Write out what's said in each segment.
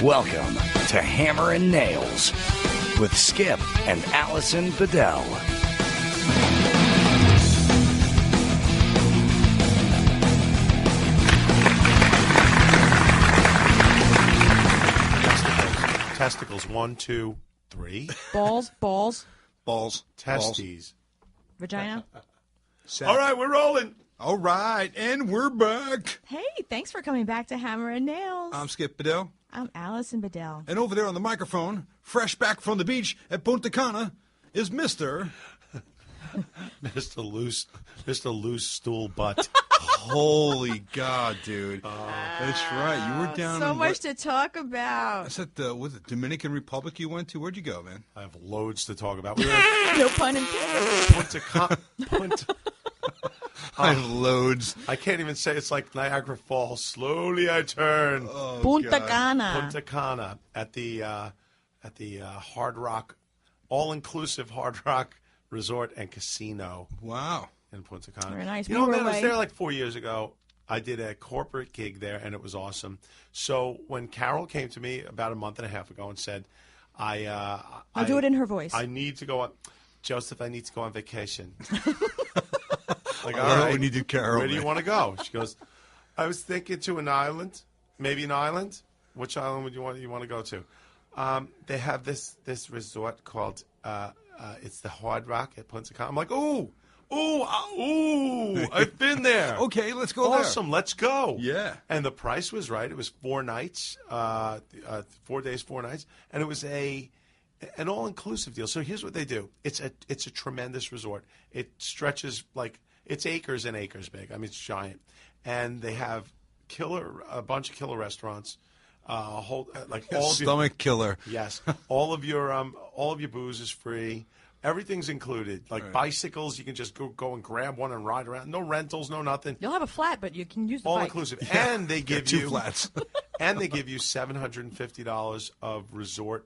Welcome to Hammer and Nails with Skip and Allison Bedell. Testicles, 1, 2, 3. Balls. Testes. Vagina. All right, we're rolling. All right, and we're back. Hey, thanks for coming back to Hammer and Nails. I'm Skip Bedell. I'm Allison Bedell. And over there on the microphone, fresh back from the beach at Punta Cana, is Mr. Mr. Loose Stool Butt. Holy God, dude. That's right. You were down So in much to talk about. Is that the Dominican Republic you went to? Where'd you go, man? I have loads to talk about. No pun intended. Punta. I have loads. I can't even say it's like Niagara Falls. Slowly I turn. Oh, Punta God. Cana. Punta Cana at the Hard Rock, all-inclusive Hard Rock Resort and Casino. Wow. In Punta Cana. Very nice. You know, man, I was there like 4 years ago. I did a corporate gig there, and it was awesome. So when Carol came to me about a month and a half ago and said, I'll do it in her voice. I need to go on. Joseph, I need to go on vacation. Like, all right, when you did Carol. Where do you want to go? She goes, I was thinking to an island, maybe an island. Which island would you want to go to? They have this resort called it's the Hard Rock at Punta Cana. I'm like, ooh, I've been there. Okay, let's go there. Awesome, let's go. Yeah. And the price was right. It was 4 nights, 4 days, 4 nights, and it was an all-inclusive deal. So here's what they do. It's a tremendous resort. It stretches like it's acres and acres big. I mean, it's giant, and they have a bunch of killer restaurants. All Stomach killer. Yes, all of your booze is free. Everything's included. Like bicycles, you can just go and grab one and ride around. No rentals, no nothing. You'll have a flat, but you can use the all bike. inclusive, and they give you 2 flats. and they give you $750 of resort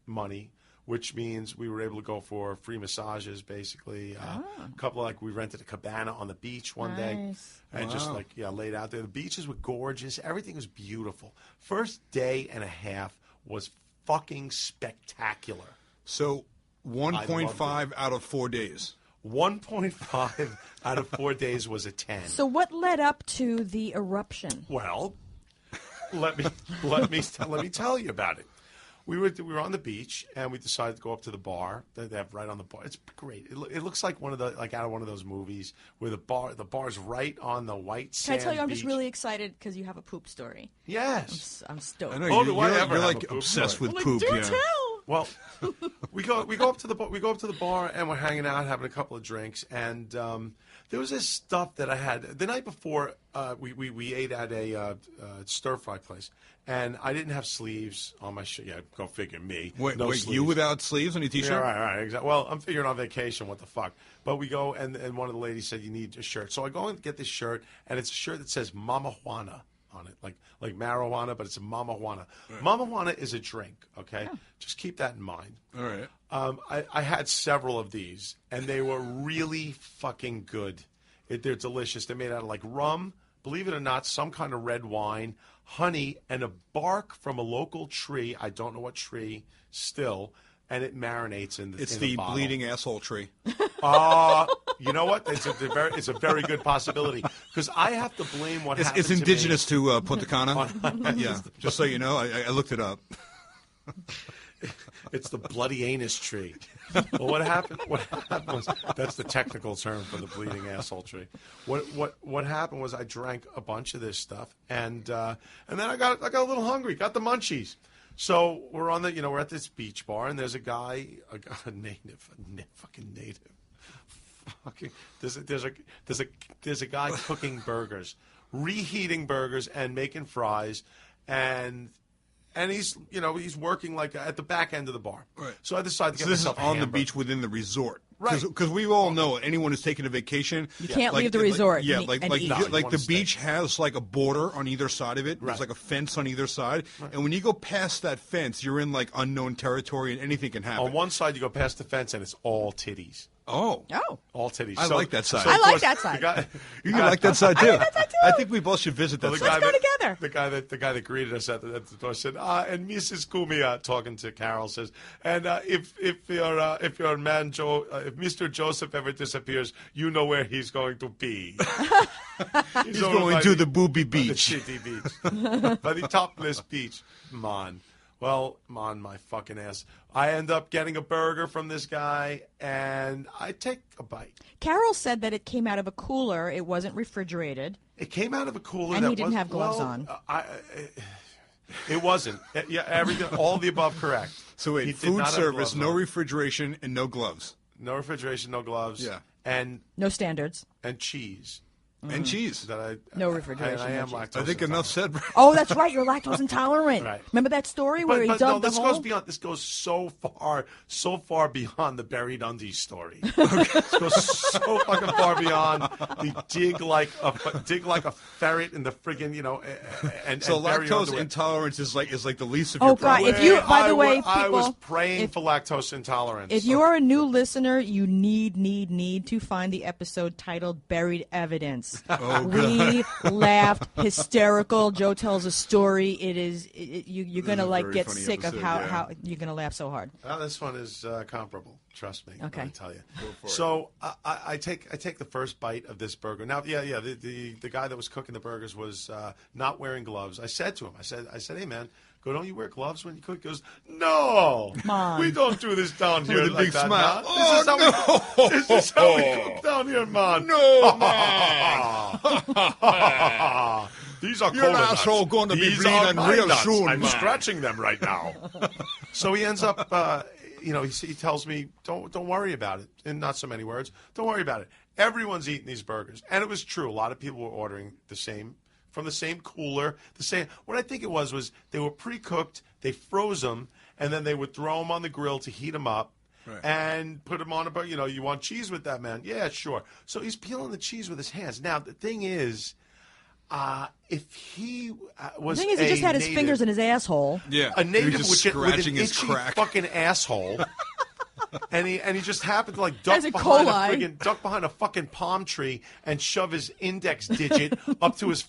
money, which means we were able to go for free massages, basically. A couple we rented a cabana on the beach one day, and just laid out there. The beaches were gorgeous. Everything was beautiful. First day and a half was fucking spectacular. So 1.5 out of 4 days. 1.5 out of 4 days was a 10. So what led up to the eruption? Well, let me tell you about it. We were on the beach, and we decided to go up to the bar that they have right on the bar. It's great. It looks like out of one of those movies where the bar's right on the white sand. Can I tell you, I'm beach. just really excited because you have a poop story. Yes, I'm stoked. I know Oh, do I ever you're have like a poop obsessed story? with I'm poop. like, do Yeah. tell. Well, we go up to the bar, and we're hanging out, having a couple of drinks, and there was this stuff that I had the night before. We ate at a stir fry place, and I didn't have sleeves on my shirt. Yeah, go figure me. Wait, sleeves. you without sleeves on your T-shirt? Yeah, right, exactly. Well, I'm figuring on vacation. What the fuck? But we go, and one of the ladies said you need a shirt. So I go and get this shirt, and it's a shirt that says Mama Juana on it, like marijuana, but it's a Mama Juana. Right. Mama Juana is a drink. Okay, just keep that in mind. All right. I had several of these, and they were really fucking good. They're delicious. They're made out of like rum, believe it or not, some kind of red wine, honey, and a bark from a local tree. I don't know what tree still, and it marinates in the It's in the bottle. bleeding asshole tree. You know what? It's a very good possibility because I have to blame what happened It's indigenous to Punta Cana. to me. Yeah, just so you know, I looked it up. It's the bloody anus tree. Well, what happened was that's the technical term for the bleeding asshole tree. What happened was I drank a bunch of this stuff, and then I got a little hungry, got the munchies. So we're we're at this beach bar, and there's a guy, a fucking native. Fucking there's a guy cooking burgers, reheating burgers and making fries, and he's working like at the back end of the bar. Right. So I decided to get This is myself a on the hamburger. beach within the resort. Right. Because we all know anyone who's taking a vacation. You can't leave the resort. Yeah, and like eat. No, you wanna the stay. beach has like a border on either side of it. Right. There's like a fence on either side. Right. And when you go past that fence, you're in like unknown territory and anything can happen. On one side, you go past the fence, and it's all titties. Oh. Oh. All titties. I like that side. I of like course, that side. the guy- You like that side too. like that side too. I think we both should visit that the side. guy go that- together. The guy that greeted us at the door said, and Mrs. Cumia, talking to Carol, says, and if your man Joe, if Mr. Joseph ever disappears, you know where he's going to be. He's going to the booby by the beach. shitty beach, by the topless beach. Man. Well, on my fucking ass. I end up getting a burger from this guy, and I take a bite. Carol said that it came out of a cooler. It wasn't refrigerated. It came out of a cooler. And that he didn't was- have gloves well, on. It wasn't. Yeah, everything, all the above correct. So He wait, did not food have service, gloves no on. refrigeration, and no gloves. No refrigeration, no gloves. Yeah. And No standards. cheese. And cheese. That I No refrigeration, I am no cheese. lactose. I think enough said. Oh, that's right. You're lactose intolerant. Right. Remember that story where he But dug no, the this hole? goes beyond. This goes so far beyond the buried undies story. This goes so fucking far beyond the dig like a ferret in the friggin' and So and bury lactose underwear. intolerance is like the least of Oh, your God, problems. if you- by the I way, I was people, praying if- for lactose intolerance. If you are a new listener, you need to find the episode titled "Buried Evidence." We laughed hysterical. Joe tells a story. You're gonna a like very get funny sick of episode, how yeah. how you're gonna laugh so hard. This one is comparable. Trust me. Okay. I tell you. So I take the first bite of this burger. Now, the guy that was cooking the burgers was not wearing gloves. I said to him, I said, hey man, don't you wear gloves when you cook? He goes, no, Mom. we don't do this down here With a like big that. smile. Nah. This is how we cook down here, man. No, These are Your cola nuts. asshole going to be These are bleeding my real nuts. soon, I'm man. scratching them right now. So he ends up, he tells me, don't worry about it. In not so many words, don't worry about it. Everyone's eating these burgers, and it was true. A lot of people were ordering the same from the same cooler. The same. What I think it was they were pre-cooked. They froze them, and then they would throw them on the grill to heat them up. Right. And put them on a burger. You want cheese with that, man? Yeah, sure. So he's peeling the cheese with his hands. Now the thing is, if he was The thing is, he just had his native- fingers in his asshole. Yeah, a native he was just with an scratching his itchy crack. fucking asshole, and he just happened to like Has duck a behind a fucking palm tree and shove his index digit up to his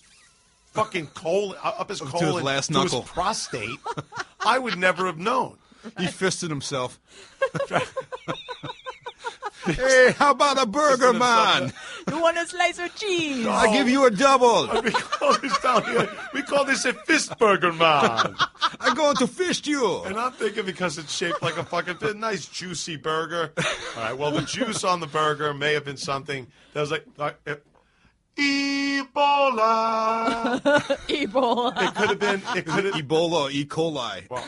fucking colon, up his colon, his last to knuckle. his prostate. I would never have known. He fisted himself. Hey, how about a burger, man? You want a slice of cheese? I give you a double. We call this down here. We call this a fist burger, man. I'm going to fist you. And I'm thinking because it's shaped like a fucking nice juicy burger. All right. Well, the juice on the burger may have been something that was like Ebola. Ebola. It could have been. It could have. Ebola, E. coli. Well,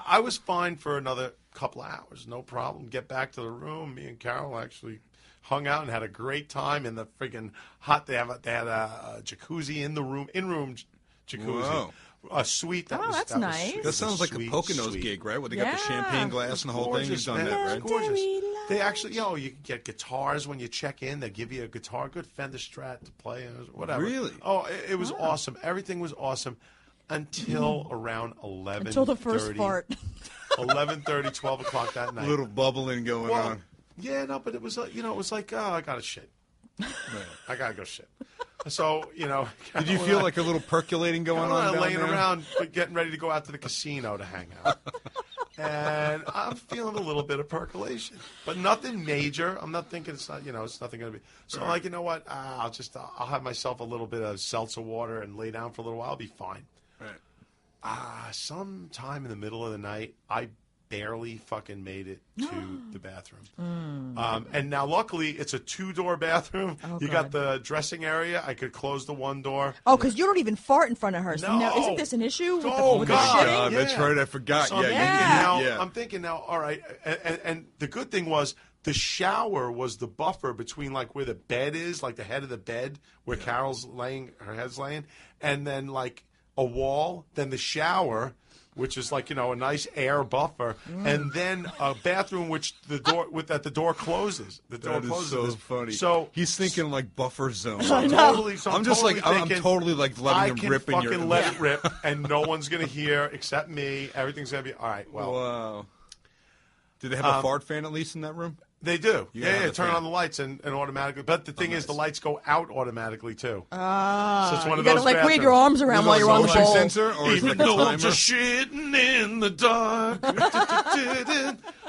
I was fine for another couple of hours, no problem. Get back to the room. Me and Carol actually hung out and had a great time in the freaking hot. They had a jacuzzi in the room, jacuzzi. Whoa. A suite. That Oh, was, that's that was nice. sweet. That sounds like a Sweet, Poconos sweet. gig, right? Where they got the Yeah. champagne glass and the whole thing. You've Gorgeous, done man. that, It's right? gorgeous. Very They actually, you can get guitars when you check in. They give you a guitar, good Fender Strat to play, whatever. Really? Oh, it was awesome. Everything was awesome until around 11. Until the first fart. 11:30, 12 o'clock that night. A little bubbling going Well, on. yeah, no, but it was, it was like, oh, I gotta shit. I gotta go shit. So, Did you feel like a little percolating going on down laying there? around, getting ready to go out to the casino to hang out. And I'm feeling a little bit of percolation, but nothing major. I'm not thinking it's not, it's nothing going to be. So I'm like, you know what? I'll have myself a little bit of seltzer water and lay down for a little while. I'll be fine. Right. Sometime in the middle of the night, I barely fucking made it to the bathroom. And now, luckily, it's a 2-door bathroom. You got the dressing area. I could close the one door. Oh, because you don't even fart in front of her. So No. now, isn't this an issue with Oh, the God. shitting? That's Yeah. right. I forgot. So Yeah. I'm thinking now, all right. And the good thing was the shower was the buffer between like where the bed is, like the head of the bed where Carol's laying, her head's laying, and then like a wall, then the shower, which is like, a nice air buffer, and then a bathroom which the door closes. The door That is closes. so funny. So he's thinking like buffer zone. I'm totally, so I'm just totally like I'm thinking, totally like I letting can him rip in fucking your. let it rip, and no one's gonna hear except me. Everything's gonna be all right. Well, Wow. Did they have a fart fan at least in that room? They do. You gotta have the Turn fan. on the lights and automatically. But the thing is, the lights go out automatically, too. So it's one You of gotta those like wave bathrooms. your arms around while you're on the motion bowl. sensor, or is it Even like a though I'm timer? just shitting in the dark.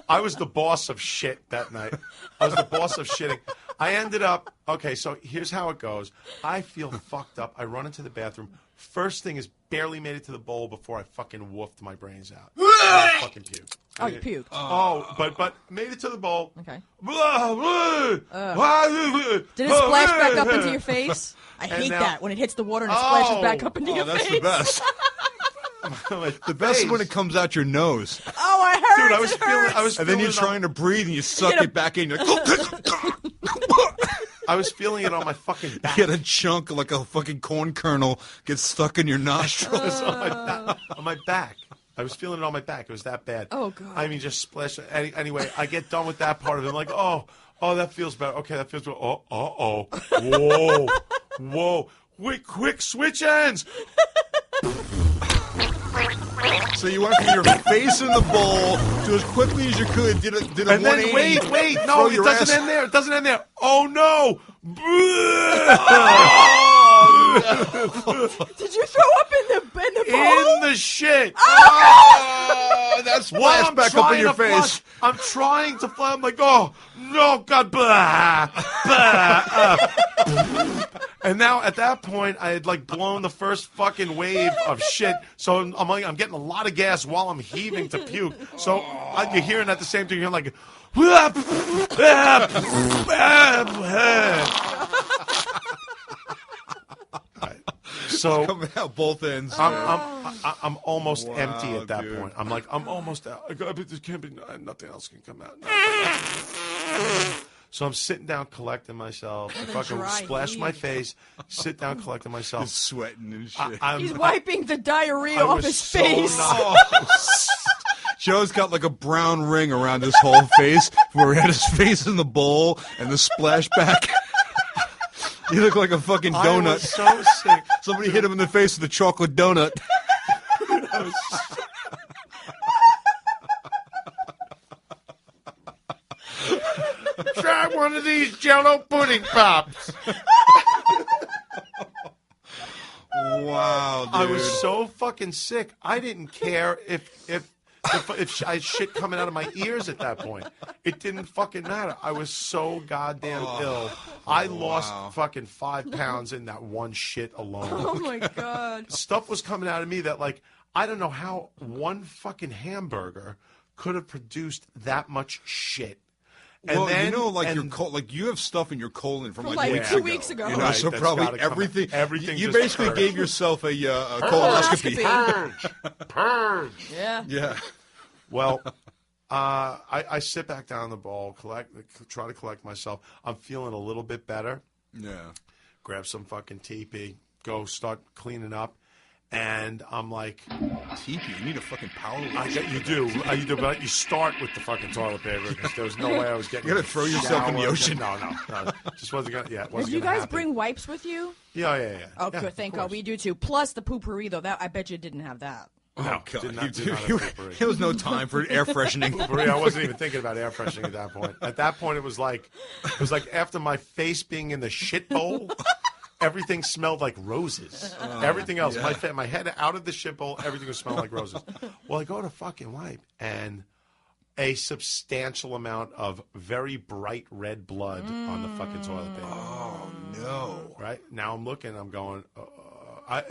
I was the boss of shit that night. I was the boss of shitting. I ended up, okay, so here's how it goes. I feel fucked up. I run into the bathroom. First thing is barely made it to the bowl before I fucking woofed my brains out. I fucking puked. Oh, you puked. Oh, but made it to the bowl. Okay. Did Did it splash back up into your face? I hate now- that when it hits the water and it splashes Oh. back up into your That's face. the best. The best is when it comes out your nose. Oh, I heard. Dude, I was feeling. And then you're trying to breathe and you suck get a- it back in. You're like, I was feeling it on my fucking back. get a chunk like a fucking corn kernel gets stuck in your nostril. It was on my back. I was feeling it on my back. It was that bad. Oh, God. I mean, just splash. Anyway, I get done with that part of it. I'm like, oh, that feels better. Okay, that feels better. Whoa. Wait, quick, switch ends. So you went from your face in the bowl to as quickly as you could, did a And then 180. wait, throw no, it your doesn't ass- end there. It doesn't end there. Oh no! Did you throw up in the bowl? In the shit. Oh, that's While splash I'm back up trying in your to flush, face. I'm trying to flush. I'm like, oh no, God, blah, blah. And now at that point, I had like blown the first fucking wave of shit. So I'm getting a lot of gas while I'm heaving to puke. So you're hearing at the same time, you're like. So Coming out both ends. I'm almost empty at that dude. point. I'm like, I'm almost out. There can't be nothing else can come out. So I'm sitting down, collecting myself. I fucking dry splash my heave. face. Sit down, collecting myself. He's sweating and shit. He's wiping the diarrhea I off was his so face. Joe's got like a brown ring around his whole face where he had his face in the bowl and the splashback. You look like a fucking I donut. was so sick. Somebody hit him in the face with a chocolate donut. Try one of these Jello pudding pops. Wow, dude. I was so fucking sick. I didn't care if I had shit coming out of my ears at that point. It didn't fucking matter. I was so goddamn ill. I lost fucking 5 pounds in that one shit alone. Oh my God. Stuff was coming out of me that, like, I don't know how one fucking hamburger could have produced that much shit. And well, then, you know, like and- like you have stuff in your colon from like weeks 2 ago. weeks ago. You know, Right, so that's probably gotta come out. everything. Everything You just basically purged. gave yourself a colonoscopy. Purge. Yeah. Yeah. Well, I sit back down in the bowl, try to collect myself. I'm feeling a little bit better. Yeah. Grab some fucking TP, go start cleaning up, and I'm like, TP, you need a fucking power you do, but you start with the fucking toilet paper because there was no way I was getting. You gotta throw yourself in the shower. ocean. No, just wasn't gonna. Yeah, it Did wasn't you gonna guys happen. bring wipes with you? Yeah. Oh, Yeah, good. Thank of God. course. We do too. Plus the poopery, though. That I bet you didn't have that. Oh, No, God. did not have potpourri. There was no time for air freshening. Maria, I wasn't even thinking about air freshening at that point. At that point, it was like after my face being in the shit bowl, everything smelled like roses. Everything else, my head out of the shit bowl, everything was smelling like roses. Well, I go to fucking wipe, and a substantial amount of very bright red blood on the fucking toilet paper. Oh, no. Right now, I'm looking. I'm going.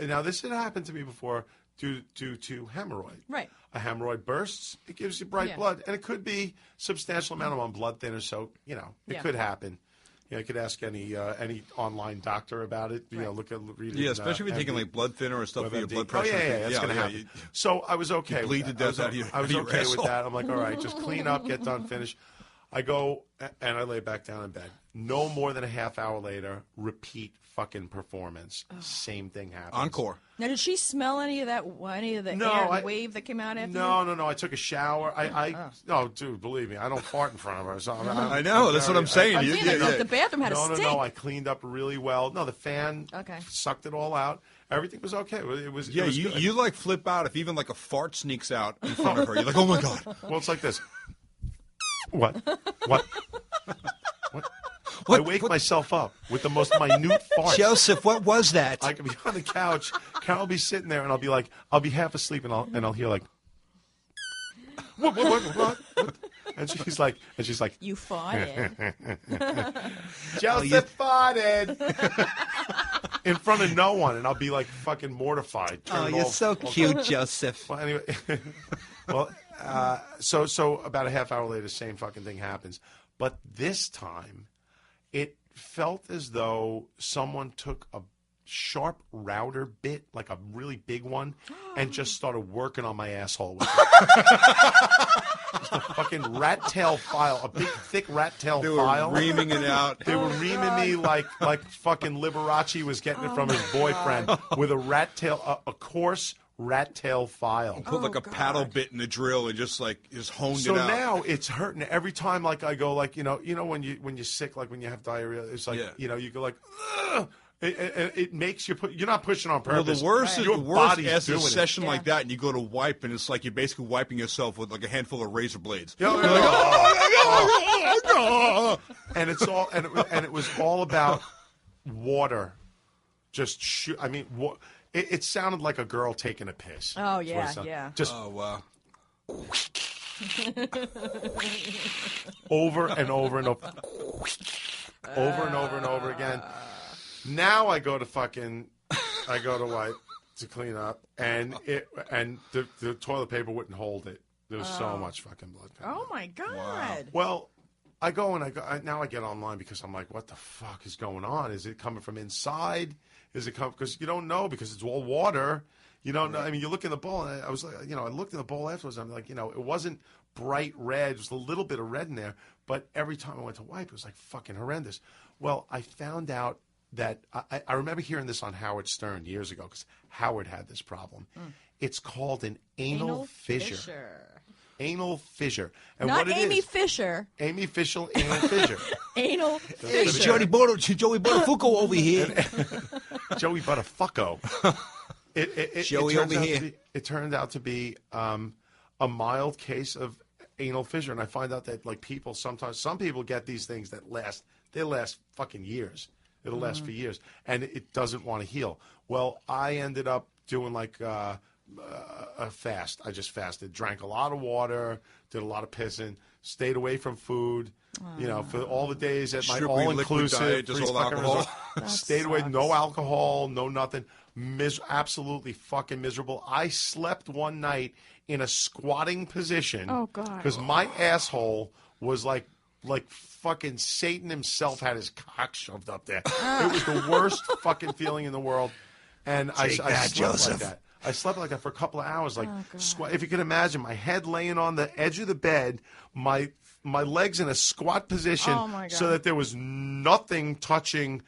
Now this had happened to me before due to hemorrhoid. Right. A hemorrhoid bursts. It gives you bright Yeah. blood, and it could be substantial amount. I'm on blood thinner, so it Yeah. could happen. You could ask any online doctor about it. You know, read it. Yeah, especially if you're taking MD. like blood thinner or stuff for your WebMD. blood pressure. Yeah, that's gonna happen. So I was okay. bleed with to that. death out of your- I was out of your okay with asshole. that. I'm like, all right, just clean up, get done, finish. I go and I lay back down in bed. No more than a half hour later, repeat fucking performance. Same thing happens. Encore. Now, did she smell any of that? Any of the air wave that came out after? No. I took a shower. No, dude, believe me, I don't fart in front of her. So I know. That's what I'm saying. I'm You- saying that the bathroom had a stink. No. I cleaned up really well. No, the fan Okay. sucked it all out. Everything was okay. It was. Yeah, it was good. you like flip out if even like a fart sneaks out in front of her. You're like, oh my God. Well, it's like this. What? I wake myself up with the most minute farts. Joseph, what was that? I could be on the couch. Carol will be sitting there, and I'll be half asleep, and I'll hear like, what? And she's like, You farted. Joseph farted in front of no one, and I'll be like fucking mortified. You're so cute, Joseph. Well, anyway, so about a half hour later, same fucking thing happens, but this time, it felt as though someone took a sharp router bit, like a really big one, and just started working on my asshole with it. Just a fucking rat tail file, a big thick rat tail file. They were reaming it out. They were reaming me like fucking Liberace was getting it from his boyfriend with a rat tail, a coarse rat tail file. Put like a paddle bit in the drill and just honed it out. So now it's hurting every time. Like I go, like you know when you're sick, like when you have diarrhea, it's like you go like. Ugh! It makes you you're not pushing on purpose. Well, the worst is your after a doing session it. like that, and you go to wipe, and it's like you're basically wiping yourself with like a handful of razor blades. And it's all and it was all about water. Just shoot. I mean, it sounded like a girl taking a piss. Oh yeah, yeah. Just wow. over and over and over. Over and over and over again. Now I go to wipe to clean up, and the toilet paper wouldn't hold it. There was so much fucking blood. Oh my God! Wow. Well, I go now I get online because I'm like, what the fuck is going on? Is it coming from inside? Is it coming because you don't know because it's all water. You don't know. I mean, you look in the bowl, and I was like, I looked in the bowl afterwards. I'm like, it wasn't bright red. There was a little bit of red in there, but every time I went to wipe, it was like fucking horrendous. Well, I found out that I remember hearing this on Howard Stern years ago because Howard had this problem. It's called an anal fissure. Anal fissure. And not what Amy is, Fisher. Amy Fisher, anal fissure. Anal fissure. Joey Buttafuoco over here. Joey Buttafuoco. Joey over here. It turned out to be a mild case of anal fissure, and I find out that like some people get these things that last fucking years. It'll last for years, and it doesn't want to heal. Well, I ended up doing like a fast. I just fasted, drank a lot of water, did a lot of pissing, stayed away from food. For all the days at my all-inclusive, just all alcohol. Stayed away, no alcohol, no nothing. Absolutely fucking miserable. I slept one night in a squatting position. Oh God! Because my asshole was like fucking Satan himself had his cock shoved up there. It was the worst fucking feeling in the world. And I slept Joseph. like that. I slept like that for a couple of hours. Like, if you can imagine, my head laying on the edge of the bed, my legs in a squat position, so that there was nothing touching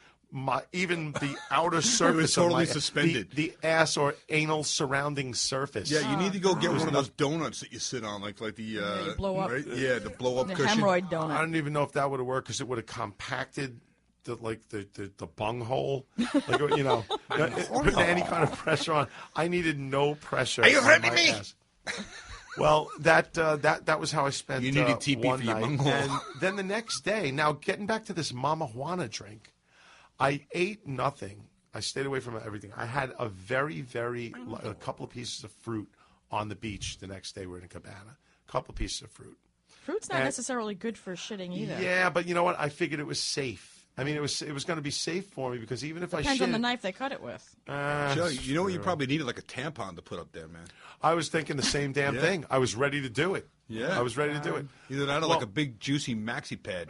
even the outer surface. Totally of my, suspended. The ass or anal surrounding surface. Yeah, you need to go get one of those donuts that you sit on, like the you blow up. right? Yeah, the blow up The cushion. hemorrhoid donut. I don't even know if that would have worked because it would have compacted the bung hole. Like, putting any kind of pressure on. I needed no pressure. Are you on hurting my me? ass. Well, that was how I spent You needed TP one for your night. bung hole. And then the next day, now getting back to this Mama Juana drink, I ate nothing. I stayed away from everything. I had a a couple of pieces of fruit on the beach the next day. We were in Cabana. A couple of pieces of fruit. Fruit's not necessarily good for shitting either. Yeah, but you know what? I figured it was safe. I mean, it was going to be safe for me because even if I Depends on the knife they cut it with. Joe, you know what? You probably needed like a tampon to put up there, man. I was thinking the same damn thing. I was ready to do it. Yeah, I was ready to do it. Either that or like a big juicy maxi pad.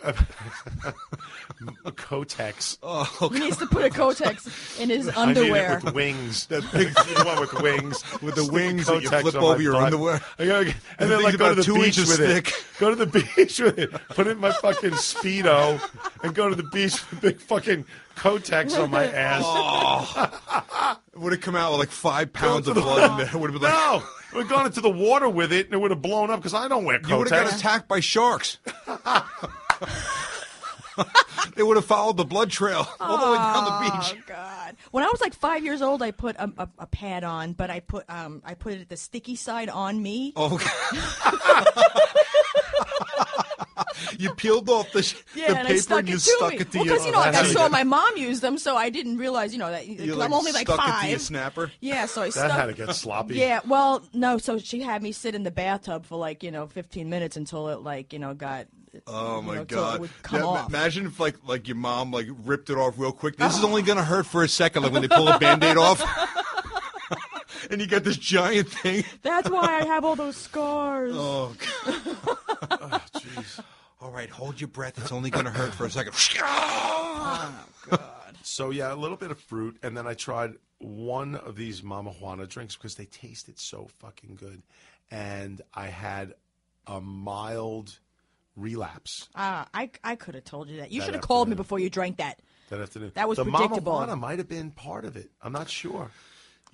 A Kotex. Oh, He needs to put a Kotex in his underwear. I need it with wings. That big one with wings. With the Stick wings that you Kotex flip on my over your butt. underwear. And then thing's like go to about the 2 beach inches with thick. it. Go to the beach with it. Put it in my fucking Speedo and go to the beach with a big fucking Kotex on my ass. It would have come out with like 5 pounds of blood in there. It would have been like, No! We'd have gone into the water with it and it would have blown up because I don't wear Kotex. you would have got attacked by sharks. They would have followed the blood trail all the way down the beach. Oh God! When I was like 5 years old, I put a pad on, but I put it the sticky side on me. Oh, You peeled off the and I paper stuck and you it to stuck me. it to well, your. because like I saw my mom use them, so I didn't realize, that You I'm only like stuck 5. it to your snapper. Yeah, so I That stuck. had to get sloppy. Yeah, well, no, so she had me sit in the bathtub for 15 minutes until it got. Oh my till God! it would come off. Imagine if like your mom ripped it off real quick. This is only gonna hurt for a second, like when they pull a Band-Aid off, and you got this giant thing. That's why I have all those scars. Oh, jeez. All right, hold your breath. It's only gonna hurt for a second. Oh God. So yeah, a little bit of fruit, and then I tried one of these Mama Juana drinks because they tasted so fucking good, and I had a mild relapse I could have told you that. You That should have called me afternoon. before you drank that. that afternoon. That was the predictable. Mama Juana might have been part of it. I'm not sure.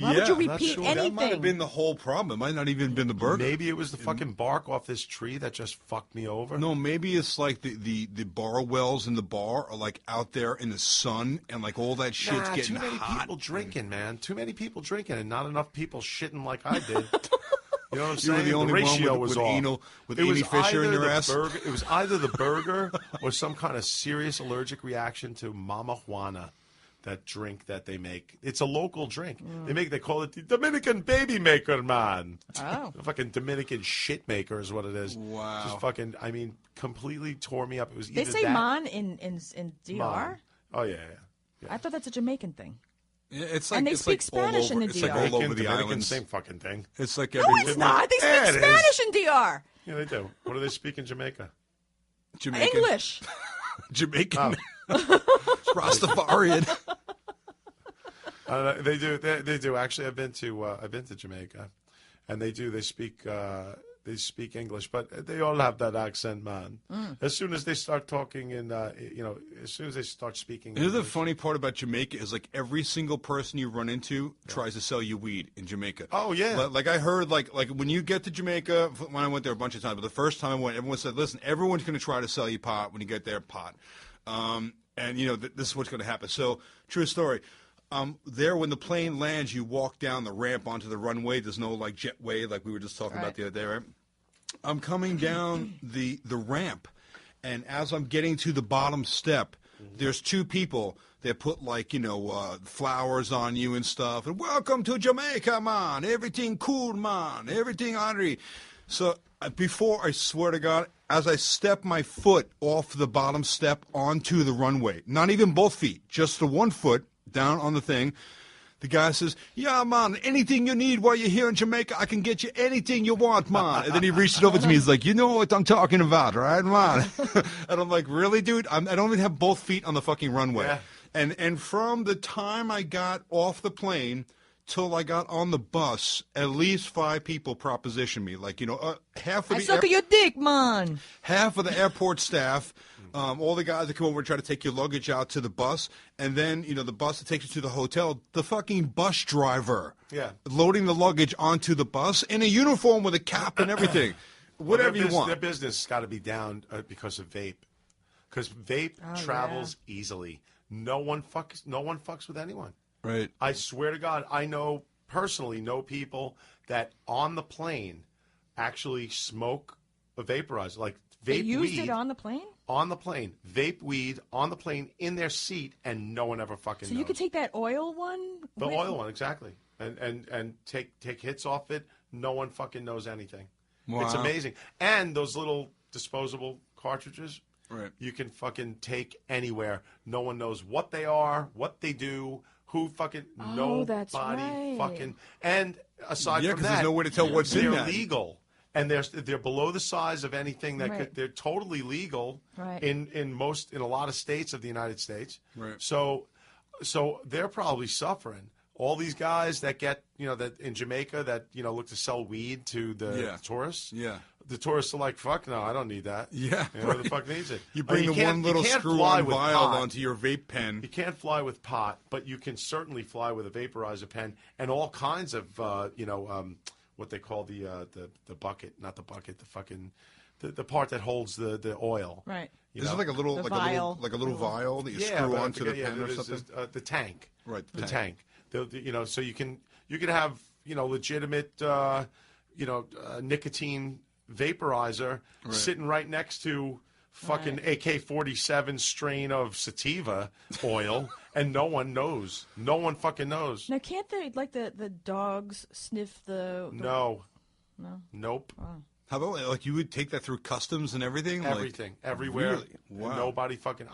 Why would you I'm not repeat sure. anything? That might have been the whole problem. It might not even been the burger. Maybe it was the fucking bark off this tree that just fucked me over. No, maybe it's like the bar wells in the bar are like out there in the sun and like all that shit's getting too many hot. people drinking, man. Too many people drinking, and not enough people shitting like I did. You know what I'm You saying? were the only ratio one was with off. anal, with It was Amy Fisher in either your the ass. Burger, it was either the burger or some kind of serious allergic reaction to Mama Juana, that drink that they make. It's a local drink. They call it the Dominican baby maker, man. Oh. The fucking Dominican shit maker is what it is. Wow. Just fucking, completely tore me up. It was They either say that, man in DR. Man. Oh yeah. I thought that's a Jamaican thing. Yeah, it's like And they it's speak like all Spanish in over, the it's like DR. all over Jamaican, the Dominican, islands. same fucking thing. It's like No, every it's not. They speak Yeah, it is. Spanish in DR. Yeah, they do. What do they speak in Jamaica? Jamaican, English. Jamaican, Rastafarian. They do. They do. Actually, I've been to Jamaica, and they do. They speak English, but they all have that accent, man. As soon as they start talking as soon as they start speaking. You know the English, funny part about Jamaica is like every single person you run into tries to sell you weed in Jamaica. Oh, yeah. Like I heard like when you get to Jamaica, when I went there a bunch of times, but the first time I went, everyone said, "Listen, everyone's going to try to sell you pot when you get there, pot." And this is what's going to happen. So true story. There, when the plane lands, you walk down the ramp onto the runway. There's no like jetway like we were just talking about the other day, right? I'm coming down the ramp, and as I'm getting to the bottom step, there's two people that put like flowers on you and stuff. And welcome to Jamaica, man. Everything cool, man. Everything Henry. So before, I swear to God, as I step my foot off the bottom step onto the runway, not even both feet, just the one foot down on the thing. The guy says, "Yeah, man, anything you need while you're here in Jamaica, I can get you anything you want, man." And then he reaches over to me. He's like, "You know what I'm talking about, right, man?" And I'm like, "Really, dude? I don't even have both feet on the fucking runway." Yeah. And from the time I got off the plane till I got on the bus, at least 5 people propositioned me. Like, half of I the suck at your dick, man. half of the airport staff, all the guys that come over and try to take your luggage out to the bus, and then, the bus that takes you to the hotel, the fucking bus driver loading the luggage onto the bus in a uniform with a cap and everything. Whatever you want. Their business has got to be down because of vape. Because vape travels easily. No one fucks with anyone. Right. I swear to God, I personally know people that on the plane actually smoke a vaporizer, like vape They used weed it on the plane? on the plane, vape weed on the plane in their seat, and no one ever fucking So knows. you could take that oil one? The oil one, exactly, and take hits off it. No one fucking knows anything. Wow. It's amazing. And those little disposable cartridges, Right. you can fucking take anywhere. No one knows what they are, what they do, who fucking that's nobody right. fucking. And aside Yeah, from 'cause that, there's no way to tell what's in they're that. legal. And they're below the size of anything that Right. could. They're totally legal Right. in a lot of states of the United States. Right. So they're probably suffering. All these guys that get that in Jamaica that look to sell weed to the tourists. Yeah. The tourists are like, "Fuck no, I don't need that." Yeah, Who the fuck needs it? You bring the can't- one little you can't screw-on fly with vial pot. onto your vape pen. You can't fly with pot, but you can certainly fly with a vaporizer pen and all kinds of what they call the bucket, not the bucket, the fucking the part that holds the oil. Right. You Is know? it like a little vial. vial that you Yeah, screw but I onto the forget- pen or there's something? the tank. Right, the The tank. tank. So you can have legitimate nicotine vaporizer sitting right next to fucking AK-47 strain of sativa oil, and no one knows. No one fucking knows. Now, can't they, like the dogs sniff the... No. No? Nope. Wow. How about, like, you would take that through customs and everything? Everything. Like, Everywhere. Really? Wow. Nobody fucking...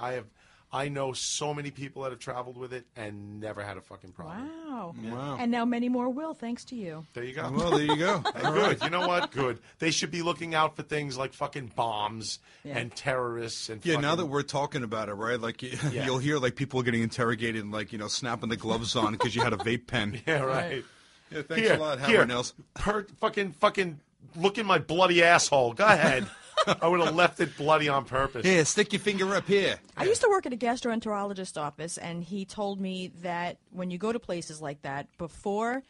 I know so many people that have traveled with it and never had a fucking problem. Wow. Wow. And now many more will, thanks to you. There you go. Well, there you go. All right. You know what? Good. They should be looking out for things like fucking bombs and terrorists and Yeah, fucking... now that we're talking about it, right? Like, you'll hear, like, people getting interrogated and, like, snapping the gloves on because you had a vape pen. Yeah, right. Yeah, thanks a lot, Howard Nels. Fucking look in my bloody asshole. Go ahead. I would have left it bloody on purpose. Here, stick your finger up here. I used to work at a gastroenterologist's office, and he told me that when you go to places like that, before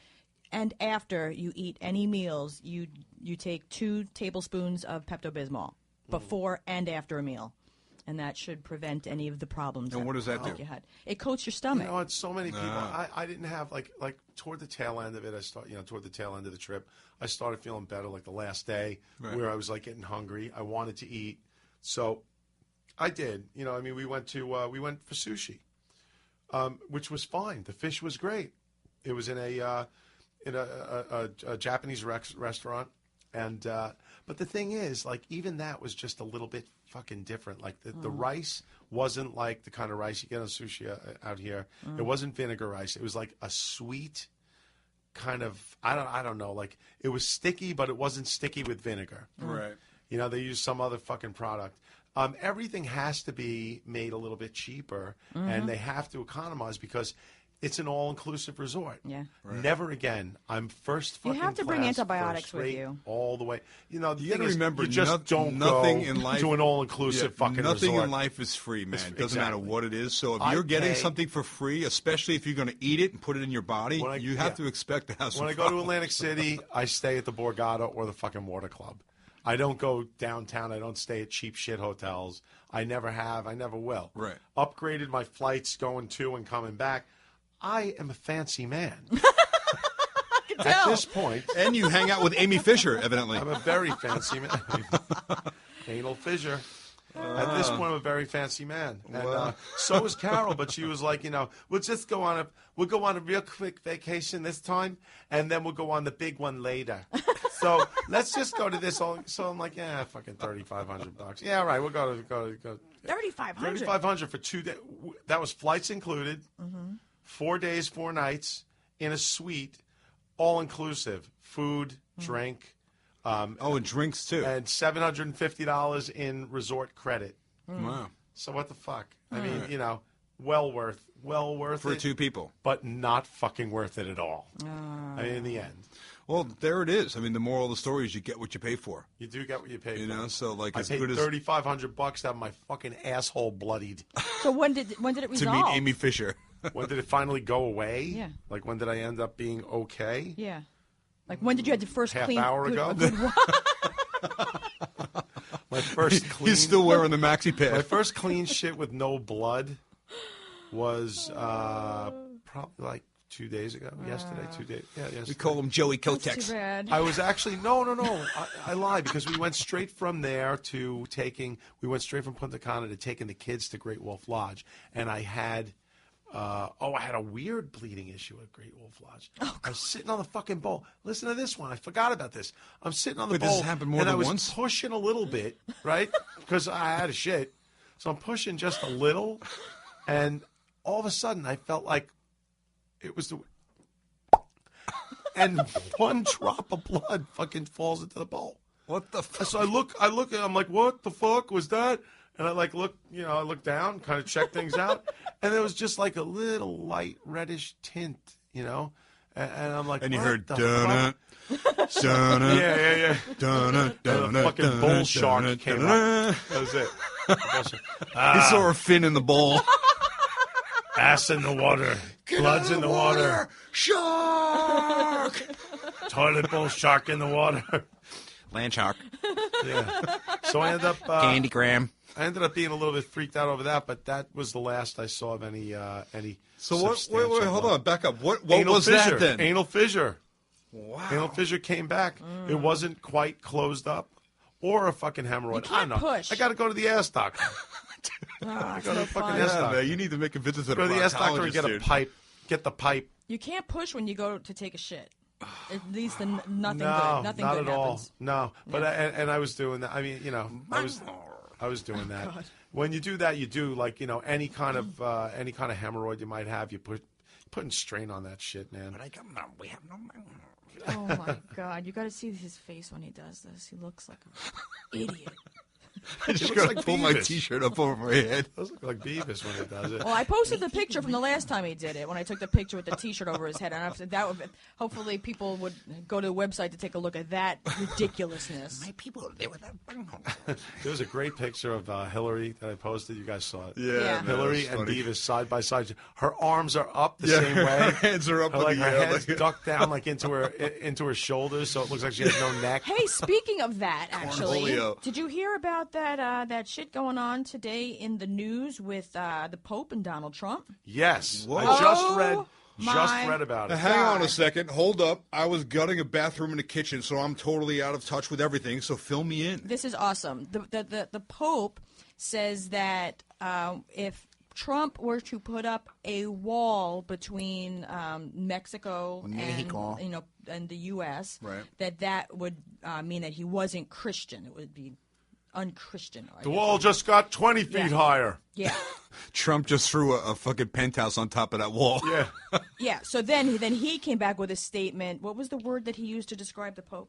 and after you eat any meals, you take 2 tablespoons of Pepto-Bismol before and after a meal. And that should prevent any of the problems. And what does that do? You had. It coats your stomach. You know, it's so many people. I didn't have like toward the tail end of it. Toward the tail end of the trip, I started feeling better. Like the last day, where I was like getting hungry. I wanted to eat, so I did. You know, I mean, we went for sushi, which was fine. The fish was great. It was in a Japanese restaurant, and but the thing is, like, even that was just a little bit fucking different. Like the rice wasn't like the kind of rice you get on sushi out here. It wasn't vinegar rice. It was like a sweet kind of, I don't know, like it was sticky, but it wasn't sticky with vinegar. Right. You know, they used some other fucking product. Everything has to be made a little bit cheaper, and they have to economize because it's an all-inclusive resort. Yeah. Right. Never again. I'm first fucking You have to bring class, antibiotics first with rate, you. all the way. You know, You got to remember, you just don't nothing go in life, to an all-inclusive fucking nothing resort. in life is free, man. It doesn't Exactly. matter what it is. So if I you're getting pay- something for free, especially if you're going to eat it and put it in your body, you have to expect to have some When I go to Atlantic City, I stay at the Borgata or the fucking Water Club. I don't go downtown. I don't stay at cheap shit hotels. I never have. I never will. Right. Upgraded my flights going to and coming back. I am a fancy man. At this point. And you hang out with Amy Fisher, evidently. I'm a very fancy man. Anal fissure. At this point, I'm a very fancy man, and so is Carol. But she was like, you know, we'll go on a real quick vacation this time, and then we'll go on the big one later. So let's just go to this. So I'm like, yeah, fucking $3,500. Yeah, all right, we'll go. 3,500. $3,500 for 2 days. That was flights included. 4 days, 4 nights in a suite, all inclusive, food, drink. And drinks too. And $750 in resort credit. Wow. So what the fuck? I mean, you know, well worth For it. 2 people. But not fucking worth it at all. I mean, in the end. Well, there it is. I mean, the moral of the story is you get what you pay for. You do get what you pay for. You know, so like I as paid good as $3,500 to have my fucking asshole bloodied. So when did it to resolve? meet Amy Fisher. When did it finally go away? Yeah. Like when did I end up being okay? Yeah. Like when did you have the first Half clean? hour ago? My first clean. He's still wearing the maxi pad. My first clean shit with no blood was probably like 2 days ago. Yesterday, 2 days. Yeah, yesterday. We call him Joey That's Kotex. too bad. I was actually no. I lied because we went straight from there to we went straight from Punta Cana to taking the kids to Great Wolf Lodge, and I had I had a weird bleeding issue at Great Wolf Lodge. I was sitting on the fucking bowl. Listen to this one. I forgot about this. I'm sitting on the Wait, bowl. this has happened more and than I was once? pushing a little bit, right? Because I had a shit. So I'm pushing just a little, and all of a sudden I felt like it was and one drop of blood fucking falls into the bowl. What the fuck? So I look, and I'm like, what the fuck was that? And I look down, kind of check things out, and there was just like a little light reddish tint, you know, and I'm like, And you what heard the donut, fuck? donut, Yeah. donut, And donut, a fucking bull shark donut, came donut. up. That was it. He saw a fin in the bowl. Ass in the water, blood's in the water, Shark! toilet bowl shark in the water. Land shark. Yeah. So I ended up Candy gram. I ended up being a little bit freaked out over that, but that was the last I saw of any. So what? Wait, substantial hold blood. on, back up. What Anal was fissure. that then? Anal fissure. Wow. Anal fissure came back. It wasn't quite closed up, or a fucking hemorrhoid. You can't I don't know. push. I got to go to the ass doctor. Oh, it's go to no the fucking fun. ass Yeah, doctor. man, you need to make a visit to the Go to the ass doctor and proctologist, get a dude. pipe. Get the pipe. You can't push when you go to take a shit. At least nothing No, good. Nothing not good at all. happens. No, but and I was doing that. I mean, I was doing that. God. When you do that, you do like any kind of hemorrhoid you might have. You putting strain on that shit, man. We have no. Oh my God! You got to see his face when he does this. He looks like an idiot. I just looks gotta like pull my Beavis. T-shirt up over my head. Does look like Beavis when he does it. Well, I posted the picture from the last time he did it, when I took the picture with the T-shirt over his head. And after that would, hopefully people would go to the website to take a look at that ridiculousness. People, they were that. There was a great picture of Hillary that I posted. You guys saw it. Yeah. man, Hillary that was and funny. Beavis side by side. Her arms are up the Yeah, same her way. hands are up Her, in like the her air, head's like- ducked down like into her shoulders, so it looks like she has no neck. Hey, speaking of that, actually, Cornholio. did you hear about that shit going on today in the news with the Pope and Donald Trump? Yes, Whoa. I just Oh, read about it. Hang on a God. second. Hold up. I was gutting a bathroom in the kitchen, so I'm totally out of touch with everything. So fill me in. This is awesome. The Pope says that if Trump were to put up a wall between Mexico and the U.S., Right. that would mean that he wasn't Christian. It would be unchristian. I The guess. wall just got 20 feet Yeah. higher. Yeah. Trump just threw a fucking penthouse on top of that wall. Yeah. Yeah. So then he came back with a statement. What was the word that he used to describe the Pope?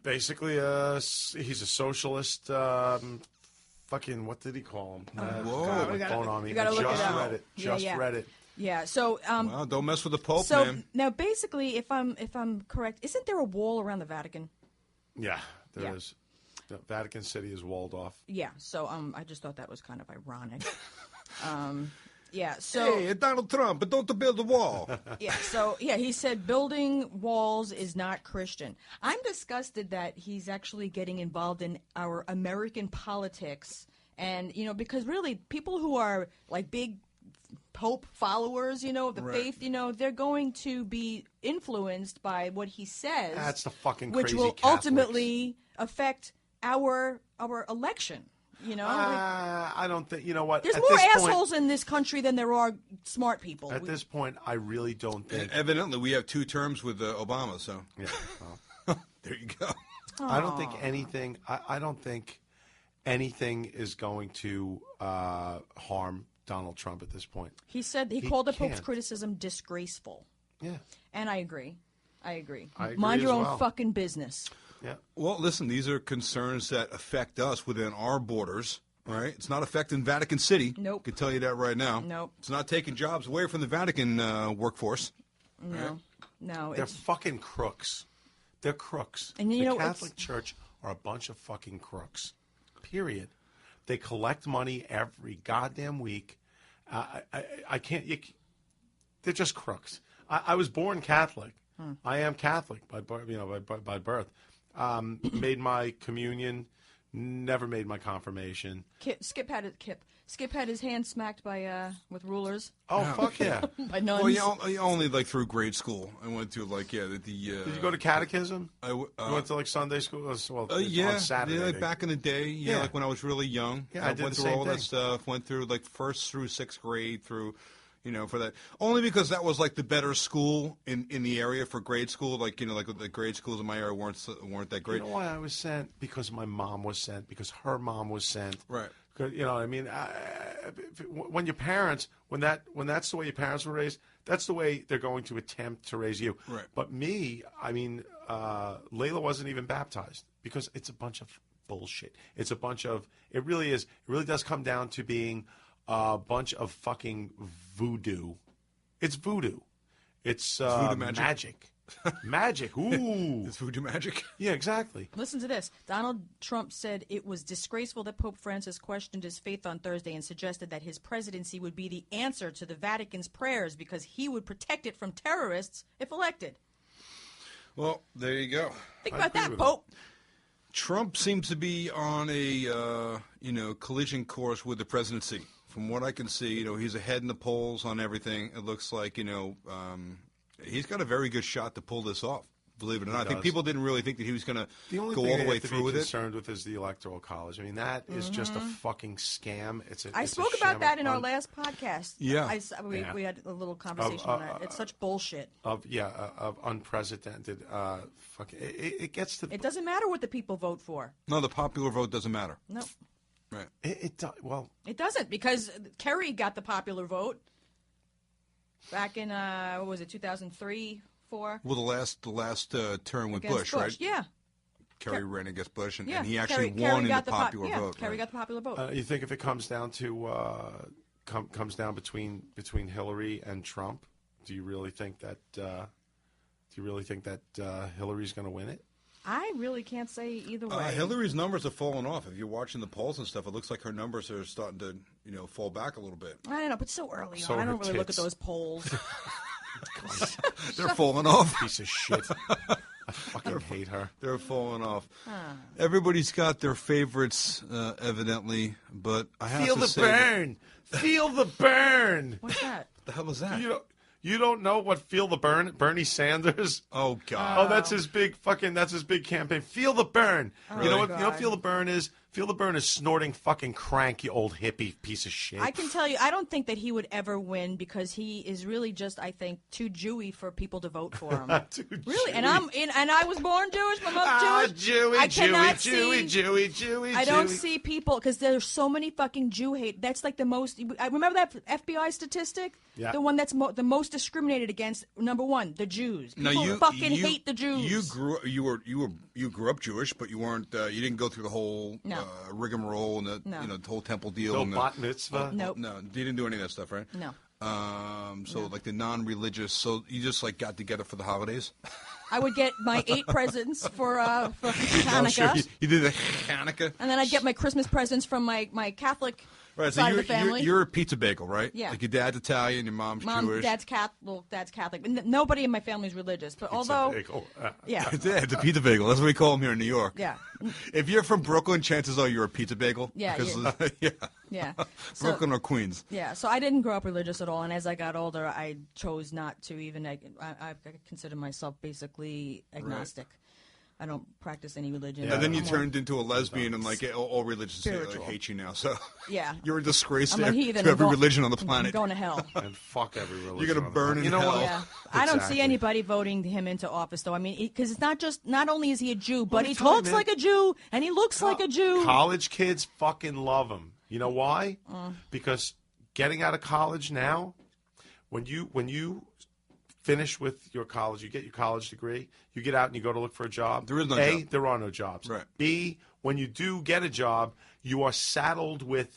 Basically, he's a socialist. Fucking, what did he call him? Whoa. God, my We gotta- phone on me. we gotta I look just it up. read it. Yeah, Just yeah. read it. Yeah. So Well, don't mess with the Pope, so man. now basically, if I'm correct, isn't there a wall around the Vatican? Yeah, there Yeah. is. The Vatican City is walled off. Yeah. So I just thought that was kind of ironic. Yeah. So Hey, Donald Trump, but don't build a wall. yeah. He said building walls is not Christian. I'm disgusted that he's actually getting involved in our American politics, and because really people who are like big Pope followers, of the Right. faith, they're going to be influenced by what he says. That's the fucking which crazy will Catholics. ultimately affect our election. I don't think. You know what? There's at more this assholes Point, in this country than there are smart people. at this point, I really don't think. Evidently, we have 2 terms with Obama, so Yeah, there you go. I don't think anything. I don't think anything is going to harm Donald Trump at this point. He said he He called the Pope's can't. criticism disgraceful, Yeah, and I agree. I agree Mind your as own well. fucking business. yeah. Well, listen, these are concerns that affect us within our borders, right? It's not affecting Vatican City. Nope. I can tell you that right now. Nope. It's not taking jobs away from the Vatican workforce. No, They're it's fucking crooks. They're crooks. And you the know, Catholic Church are a bunch of fucking crooks. Period. They collect money every goddamn week. I can't. They're just crooks. I was born Catholic. I am Catholic by birth. Made my communion. Never made my confirmation. Skip had his hand smacked by with rulers Oh fuck yeah! by nuns. Well, you only like through grade school. I went to Did you go to catechism? You went to like Sunday school? Well, it's yeah, on Saturday. yeah, like back in the day. Yeah, Yeah. like when I was really young. Yeah, I did went the through same all thing. that stuff. Went through like 1st through 6th grade through. For that, only because that was like the better school in the area for grade school. Like like the grade schools in my area weren't that great. You know why I was sent? Because my mom was sent. Because her mom was sent. Right. 'Cause, you know, I mean, when your parents, when that's the way your parents were raised, that's the way they're going to attempt to raise you. Right. But me, I mean, Layla wasn't even baptized because it's a bunch of bullshit. It's a bunch of. It really is. It really does come down to being a bunch of fucking voodoo. It's voodoo. It's voodoo magic. Magic. Ooh. It's voodoo magic. Yeah, exactly. Listen to this. Donald Trump said it was disgraceful that Pope Francis questioned his faith on Thursday and suggested that his presidency would be the answer to the Vatican's prayers because he would protect it from terrorists if elected. Well, there you go. Think I about agree that, with Pope. Trump seems to be on a collision course with the presidency. From what I can see, he's ahead in the polls on everything. It looks like he's got a very good shot to pull this off. Believe it or not, I think does. people didn't really think that he was going to The only go thing all the they way have to through be with it. concerned with is the Electoral College. I mean, that is just a fucking scam. I spoke about that in our last podcast. Yeah. We had a little conversation on that. It's such bullshit. Of unprecedented fucking. It gets to. It doesn't matter what the people vote for. No, the popular vote doesn't matter. No. Right. Well, it doesn't, because Kerry got the popular vote back in what was it, 2003, 4? Well, the last term with Against Bush, right? Yeah. Kerry ran against Bush, and, Yeah. and he actually Kerry won in got the popular vote. Kerry right? got the popular vote. you think if it comes down to comes down between Hillary and Trump, do you really think that Hillary's going to win it? I really can't say either way. Hillary's numbers have fallen off. If you're watching the polls and stuff, it looks like her numbers are starting to, fall back a little bit. I don't know, but so early So on. I her don't really look at tits. those polls. They're falling off. Piece of shit. I fucking hate her. They're falling off. Everybody's got their favorites, evidently, but I have Feel to the say burn. Feel the burn. What's that? What the hell is that? You don't know what Feel the Burn? Bernie Sanders. Oh God. Oh, that's his big campaign. Feel the burn. You know what? God. You know what Feel the Burn is? Feel the Burn is snorting fucking crank, you old hippie piece of shit. I can tell you, I don't think that he would ever win, because he is really just, I think, too Jewy for people to vote for him. Really, and I was born Jewish. My mother's Jewish. I cannot see. Jewy. I don't see people, because there's so many fucking Jew hate. That's like the most. I remember that FBI statistic. Yeah. The one that's the most discriminated against. Number one, the Jews. People you fucking hate the Jews. You grew up Jewish, but you weren't. You didn't go through the whole rigmarole and the whole temple deal. No and bat mitzvah. Nope. No, you didn't do any of that stuff, right? No. Like the non-religious. So you just like got together for the holidays. I would get my 8 presents for Hanukkah, You did the Hanukkah, and then I'd get my Christmas presents from my Catholic right? So side of the family. you're a pizza bagel, right? Yeah. Like your dad's Italian, your mom's Jewish. Dad's Catholic. Nobody in my family is religious, but although, yeah, It's a pizza bagel. That's what we call them here in New York. yeah, If you're from Brooklyn, chances are you're a pizza bagel. Yeah, yeah. So, Brooklyn or Queens. yeah. So I didn't grow up religious at all, and as I got older, I chose not to even. I consider myself basically agnostic. I don't practice any religion. And then you I'm turned into a lesbian, and like all religions Spiritual. hate you now. So Yeah. you're a disgrace I'm to a heathen. every I'm going- religion on the I'm planet. going to hell. And fuck every religion. You're gonna on the burn planet. in You know hell. what? Yeah, I don't see Exactly. anybody voting him into office, though. I mean, because it's not only is he a Jew, but Let me he tell you, talks man. like a Jew and he looks like a Jew. College kids fucking love him. You know why? Because getting out of college now, when you finish with your college, you get your college degree, you get out and you go to look for a job. There is no A, job. there are no jobs. Right. B, when you do get a job, you are saddled with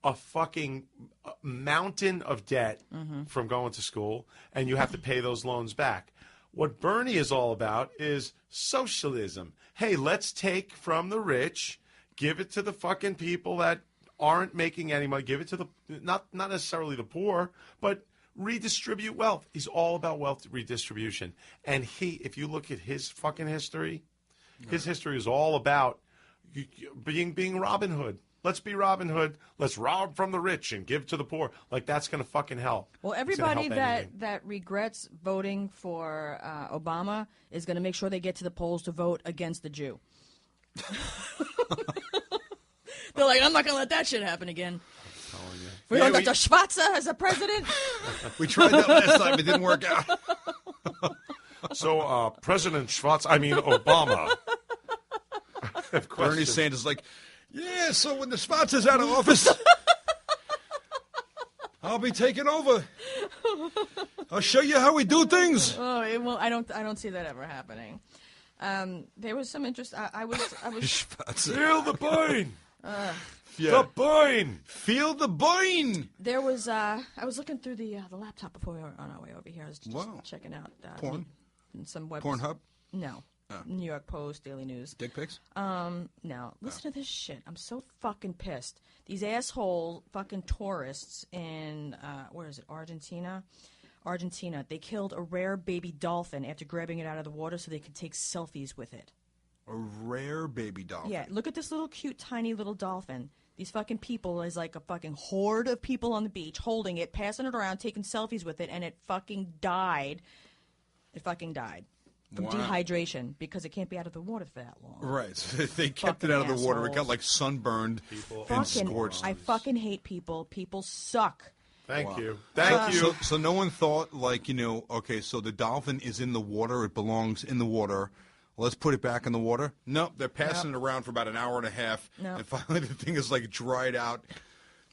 a fucking mountain of debt from going to school, and you have to pay those loans back. What Bernie is all about is socialism. Hey, let's take from the rich, give it to the fucking people that aren't making any money, give it to the not necessarily the poor, but redistribute wealth. He's all about wealth redistribution. And if you look at his fucking history, his history is all about being Robin Hood. Let's be Robin Hood. Let's rob from the rich and give to the poor. Like, that's going to fucking help. Well, It's gonna everybody help anything. that regrets voting for Obama is going to make sure they get to the polls to vote against the Jew. They're like, I'm not going to let that shit happen again. We want Dr. Schwarzer as a president. We tried that last time. It didn't work out. So, President Obama. Bernie Sanders is like, yeah, so when the spots is out of office, I'll be taking over. I'll show you how we do things. Oh, well, I don't see that ever happening. There was some interest. I was. Feel the pain. Yeah. The pain. Feel the burn. There was. I was looking through the laptop before we were on our way over here. I was just checking out Porn? Some websites. Pornhub? No. New York Post, Daily News. Dick pics? No. Listen to this shit. I'm so fucking pissed. These asshole fucking tourists in where is it? Argentina. They killed a rare baby dolphin after grabbing it out of the water so they could take selfies with it. A rare baby dolphin. Yeah, look at this little cute, tiny little dolphin. These fucking people is like a fucking horde of people on the beach holding it, passing it around, taking selfies with it, and it fucking died. It fucking died. from dehydration because it can't be out of the water for that long. Right. So they kept it out of the water. It got like sunburned and scorched. I fucking hate people. People suck. Thank you. Thank you. So no one thought, like, okay, so the dolphin is in the water. It belongs in the water. Let's put it back in the water. Nope. They're passing it around for about an hour and a half. Nope. And finally the thing is like dried out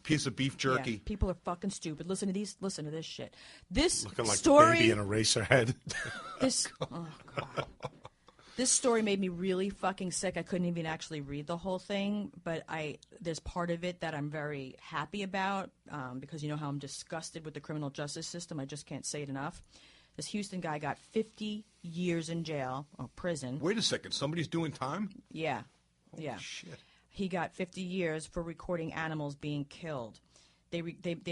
piece of beef jerky. Yeah, people are fucking stupid. Listen to this shit. This looking like story, a baby in a racer head. Oh God. This story made me really fucking sick. I couldn't even actually read the whole thing, but there's part of it that I'm very happy about because you know how I'm disgusted with the criminal justice system. I just can't say it enough. This Houston guy got 50 years in jail or prison. Wait a second. Somebody's doing time? Yeah. Holy shit. He got 50 years for recording animals being killed. They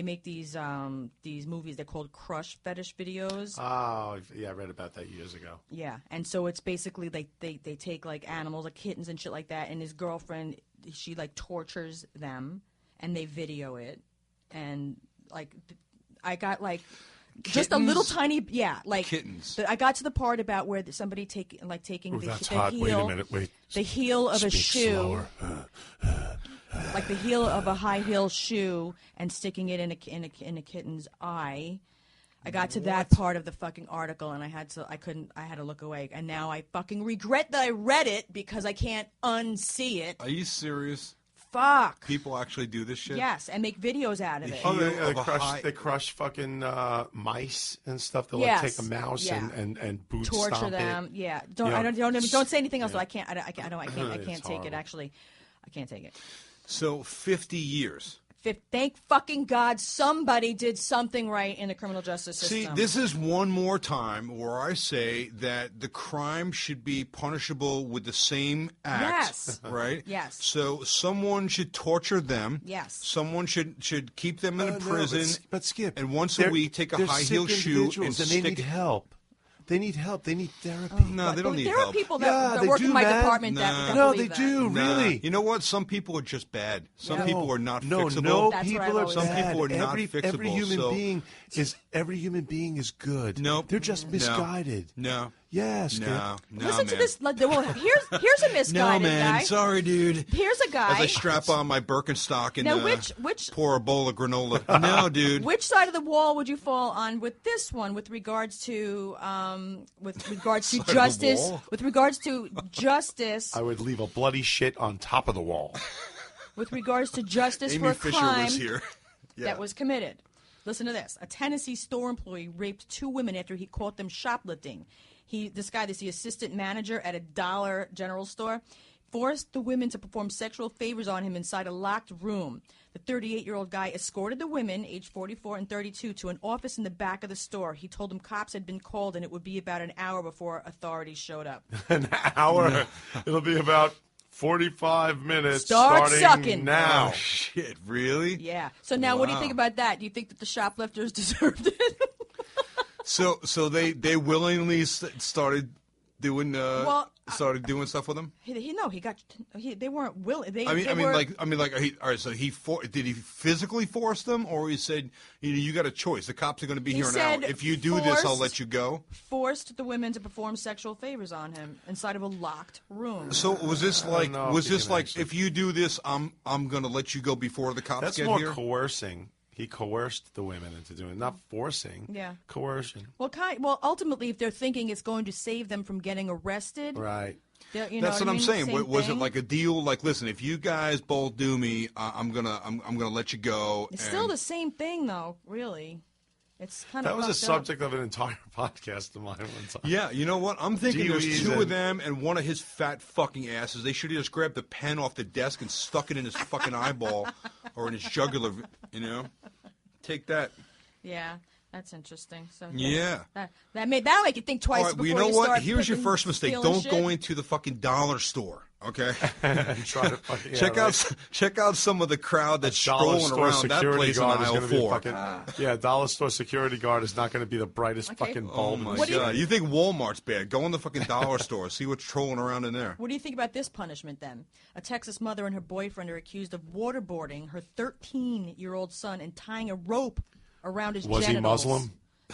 make these movies. They're called crush fetish videos. Oh, yeah, I read about that years ago. Yeah, and so it's basically like they take like animals, like kittens and shit like that, and his girlfriend, she like tortures them, and they video it, and like I got like. Kittens? Just a little tiny, like kittens. I got to the part about where somebody taking Ooh, the heel. Wait a minute. Wait. The heel of a shoe, like the heel of a high heel shoe, and sticking it in a kitten's eye. I got to that part of the fucking article, and I had to look away, and now I fucking regret that I read it because I can't unsee it. Are you serious? Fuck. People actually do this shit? Yes, and make videos out of it. Oh, they crush fucking mice and stuff. They'll like take a mouse and boot torture stomp them. it. Yeah, don't say anything else. I can't take it. Actually, I can't take it. So 50 years. Thank fucking God somebody did something right in the criminal justice system. See, this is one more time where I say that the crime should be punishable with the same act. Yes. Right? Yes. So someone should torture them. Yes. Someone should keep them in a prison. But Skip. And once a week take a high heel shoe and they need help. They need help. They need therapy. No, they don't need help. help. There are people that work in my department that believe that. do, really. You know what? Some people are just bad. Some people are not No, fixable. people are bad. Some people are not fixable. Every human being is good. Nope. They're just misguided. No. Yes. No, Listen to man. this. Well, here's a misguided no, man. guy. Sorry, dude. Here's a guy. As I strap on my Birkenstock and now, which pour a bowl of granola. No, dude. Which side of the wall would you fall on with this one, with regards to justice? With regards to justice, I would leave a bloody shit on top of the wall. With regards to justice Amy for a Fisher crime was here. that was committed. Listen to this. A Tennessee store employee raped 2 women after he caught them shoplifting. This is the assistant manager at a Dollar General store, forced the women to perform sexual favors on him inside a locked room. The 38-year-old guy escorted the women, aged 44 and 32, to an office in the back of the store. He told them cops had been called and it would be about an hour before authorities showed up. An hour? It'll be about 45 minutes Start starting sucking. now. Oh, shit, really? Yeah. So now what do you think about that? Do you think that the shoplifters deserved it? So they willingly started doing started doing stuff with him. They weren't willing. All right. So did he physically force them, or he said, you got a choice. The cops are going to be here now. If you do this, I'll let you go. Forced the women to perform sexual favors on him inside of a locked room. So was this like if you do this, I'm going to let you go before the cops get here? That's more coercing. He coerced the women into doing it, not forcing. Yeah. Coercion. Well, ultimately, if they're thinking it's going to save them from getting arrested, right? That's what I'm saying. Was it like a deal? Like, listen, if you guys both do me, I'm gonna let you go. It's still the same thing, though. Really, it's kind of that was a subject of an entire podcast of mine one time. Yeah, you know what? I'm thinking there's 2 of them and one of his fat fucking asses. They should have just grabbed the pen off the desk and stuck it in his fucking eyeball or in his jugular. Take that. Yeah, that's interesting. So yeah, that'll make you think twice. All right, before you know you what? start Here's your first mistake. Don't shit. go into the fucking dollar store. Okay. And try to fucking, check out some of the crowd that's strolling around that place in aisle 4. Dollar store security guard is not going to be the brightest fucking bulb. Oh my God! You think Walmart's bad? Go in the fucking dollar store. See what's trolling around in there. What do you think about this punishment then? A Texas mother and her boyfriend are accused of waterboarding her 13-year-old son and tying a rope around his genitals. Was he Muslim?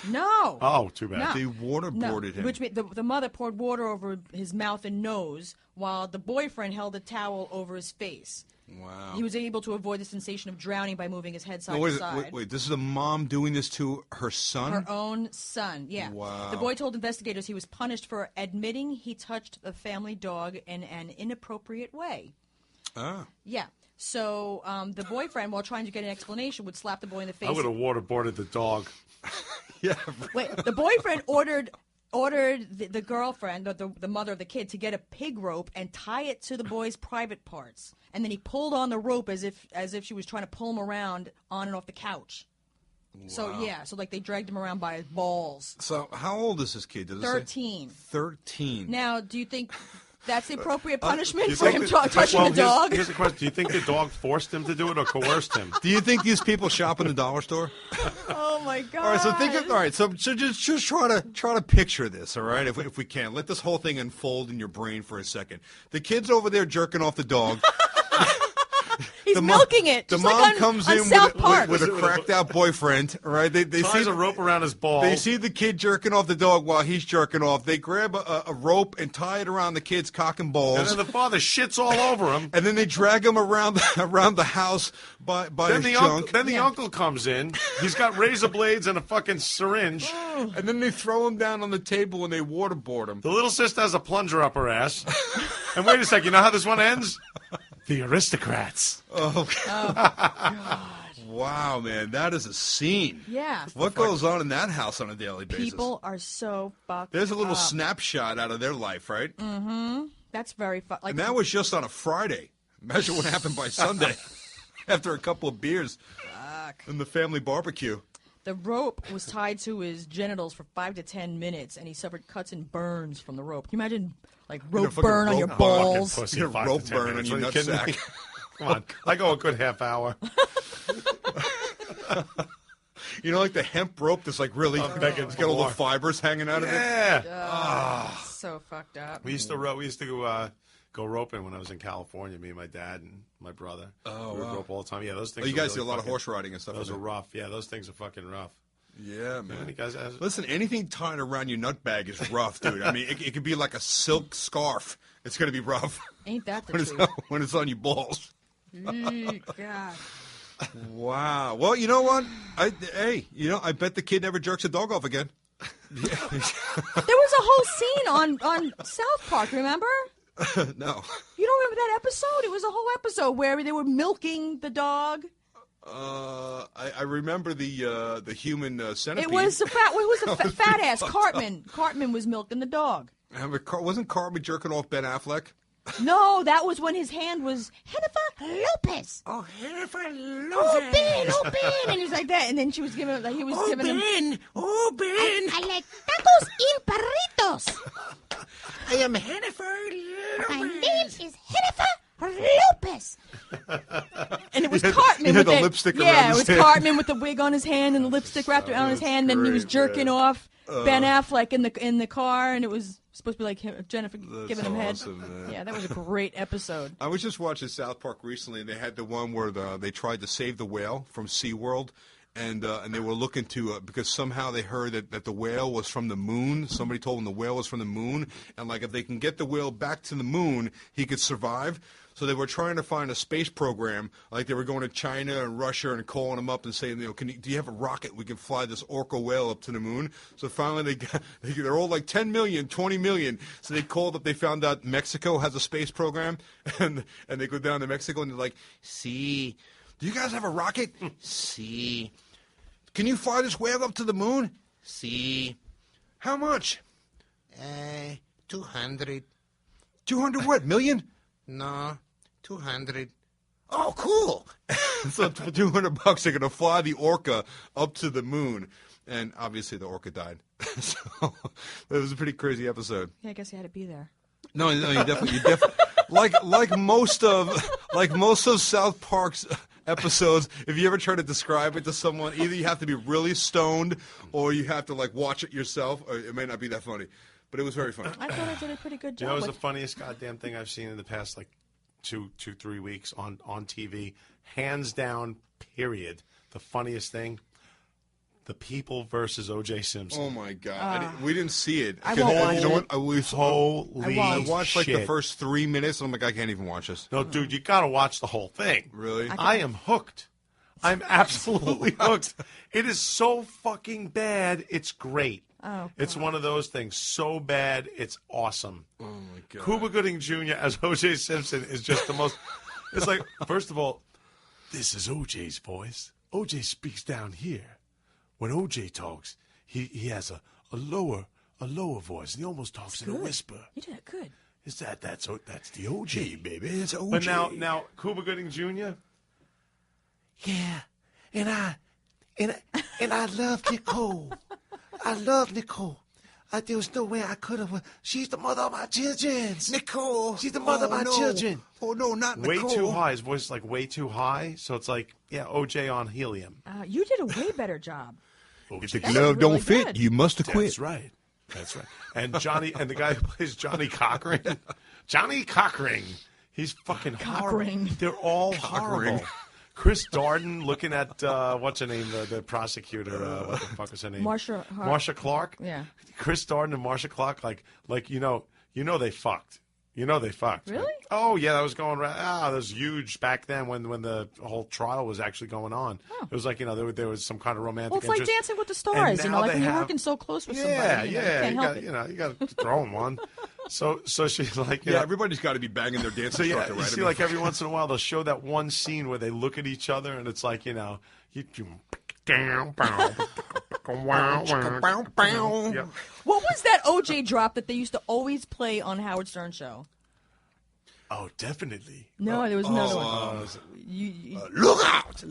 No. Oh, too bad. No. They waterboarded him. Which means the mother poured water over his mouth and nose, while the boyfriend held a towel over his face. Wow. He was able to avoid the sensation of drowning by moving his head side to side. Wait. This is a mom doing this to her son? Her own son, yeah. Wow. The boy told investigators he was punished for admitting he touched the family dog in an inappropriate way. Ah. Yeah. So the boyfriend, while trying to get an explanation, would slap the boy in the face. I would have waterboarded the dog. Yeah. Wait, the boyfriend ordered the girlfriend, the mother of the kid, to get a pig rope and tie it to the boy's private parts. And then he pulled on the rope as if she was trying to pull him around on and off the couch. Wow. So like they dragged him around by his balls. So how old is this kid? 13. 13. Now, do you think that's the appropriate punishment for him Well, touching the dog? Here's the question. Do you think the dog forced him to do it or coerced him? Do you think these people shop in the dollar store? Oh my God! All right, so just try to picture this. All right, if we can, let this whole thing unfold in your brain for a second. The kid's over there jerking off the dog. He's milking it. The just mom like on, comes on in South Park. with a cracked out boyfriend. All right, they Ties see a rope around his balls. They see the kid jerking off the dog while he's jerking off. They grab a rope and tie it around the kid's cock and balls. And then the father shits all over him. And then they drag him around the house by his junk. Then the uncle comes in. He's got razor blades and a fucking syringe. And then they throw him down on the table and they waterboard him. The little sister has a plunger up her ass. And wait a second, you know how this one ends? The aristocrats. Oh, God. Wow, man, that is a scene. Yeah. What goes on in that house on a daily basis? People are so fucked There's a little up. snapshot out of their life, right? Mm-hmm. That's very fun. Like, and that was just on a Friday. Imagine what happened by Sunday after a couple of beers and the family barbecue. The rope was tied to his genitals for 5 to 10 minutes, and he suffered cuts and burns from the rope. Can you imagine, like, rope burn on your balls? Pussy, You get a rope burn on your Are you kidding nutsack. me? Come on. I go a good half hour. You know, like the hemp rope that's like really, it's got all the fibers hanging out of it? Yeah. So fucked up. We used to go roping when I was in California, me and my dad and my brother. Oh, we would wow. rope all the time. Yeah, those things You are guys really do a lot of fucking- horse riding and stuff. Those like are that. rough. Yeah, those things are fucking rough. Yeah, man. Many guys Listen, anything tied around your nut bag is rough, dude. I mean, it could be like a silk scarf. It's going to be rough Ain't that the when truth? when it's on your balls. God. Wow. Well, you know what? I bet the kid never jerks a dog off again. There was a whole scene on South Park, remember? No. You don't remember that episode? It was a whole episode where they were milking the dog. I remember the human centipede. It was a fat ass. Cartman was milking the dog. Wasn't Cartman jerking off Ben Affleck? No, that was when his hand was Jennifer Lopez. Oh, Jennifer Oh, Ben, and he was like that, and then he was giving him. Ben! I like tacos y perritos. I am Jennifer My name is Jennifer Lopez. And it was Cartman with the lipstick around yeah, his it was hand. Cartman with the wig on his hand and the lipstick wrapped around his hand. And he was great, jerking man. off Ben Affleck in the car, and it was supposed to be like Jennifer giving him head. awesome, man. Yeah, that was a great episode. I was just watching South Park recently, and they had the one where they tried to save the whale from SeaWorld, and they were looking to because somehow they heard that the whale was from the moon. Somebody told them the whale was from the moon, and like if they can get the whale back to the moon, he could survive. So they were trying to find a space program, like they were going to China and Russia and calling them up and saying, do you have a rocket? We can fly this orca whale up to the moon. So finally they're all like 10 million, 20 million. So they called up, they found out Mexico has a space program, and they go down to Mexico and they're like, see, do you guys have a rocket? See. Can you fly this whale up to the moon? See. How much? 200. 200 what, million? No, 200. Oh, cool. So for $200, they're going to fly the orca up to the moon. And obviously the orca died. So it was a pretty crazy episode. Yeah, I guess you had to be there. No, you definitely like most of South Park's episodes, if you ever try to describe it to someone, either you have to be really stoned or you have to like watch it yourself, or it may not be that funny. But it was very funny. I thought I did a pretty good job. You know, it was the funniest goddamn thing I've seen in the past, like, 3 weeks on TV. Hands down, period. The funniest thing, The People versus O.J. Simpson. Oh my God! We didn't see it. I won't watch You know it. what? Holy I watched like the shit. first 3 minutes, and I'm like, I can't even watch this. No, dude, you got to watch the whole thing. Really? I am hooked. I'm absolutely hooked. It is so fucking bad. It's great. Oh, it's one of those things. So bad, it's awesome. Oh my God! Cuba Gooding Jr. as O.J. Simpson is just the most. It's like, first of all, this is O.J.'s voice. O.J. speaks down here. When O.J. talks, he has a lower voice, and he almost talks in a whisper. You did it good. Is that's the O.J. baby, it's OJ. But now Cuba Gooding Jr. Yeah, and I love Nicole. I love Nicole. There was no way I could have. She's the mother of my children. Nicole. She's the mother of my children. Oh, no, not Way Nicole. too high. His voice is like way too high. So it's like, yeah, OJ on helium. You did a way better job. If the That glove was don't really fit, good. you must have quit. That's right. That's right. And the guy who plays Johnny Cochran, Johnny Cochran, he's fucking horrible. Cochran. They're all horrible. Chris Darden looking at what's her name, the prosecutor. What the fuck is her name? Marsha Clark. Yeah. Chris Darden and Marsha Clark, like you know they fucked. You know they fucked. Really? Right? Oh yeah, that was going around. That was huge back then when the whole trial was actually going on. Oh. It was like there was some kind of romantic. Well, it's like interest. Dancing with the Stars, And like now when they you're have- working so close with Yeah, somebody. You can't help it. you got to throw him one. So she's like, Yeah, everybody's got to be banging their dance So yeah, instructor, you right? see, like every once in a while they'll show that one scene where they look at each other and it's like, you Yep. What was that OJ drop that they used to always play on Howard Stern show? Oh, definitely. No, there was another one. Look out!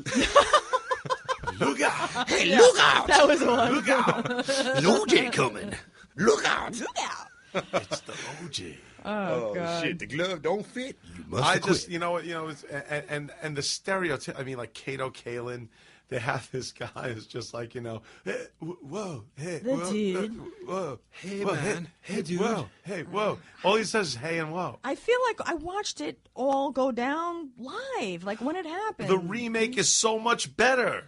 Look out! Hey, look out! That was one. Look out! OJ coming. Look out! It's the OJ. Oh, God. Shit, the glove don't fit. You must I have just, quit. you know what, it's, and the stereotype. I mean, like Kato Kalin, they have this guy who's just like, hey, whoa, hey, The whoa, dude. whoa, Hey, whoa, man. Hey, dude. whoa, hey, whoa. All he says is hey and whoa. I feel like I watched it all go down live, like when it happened. The remake is so much better.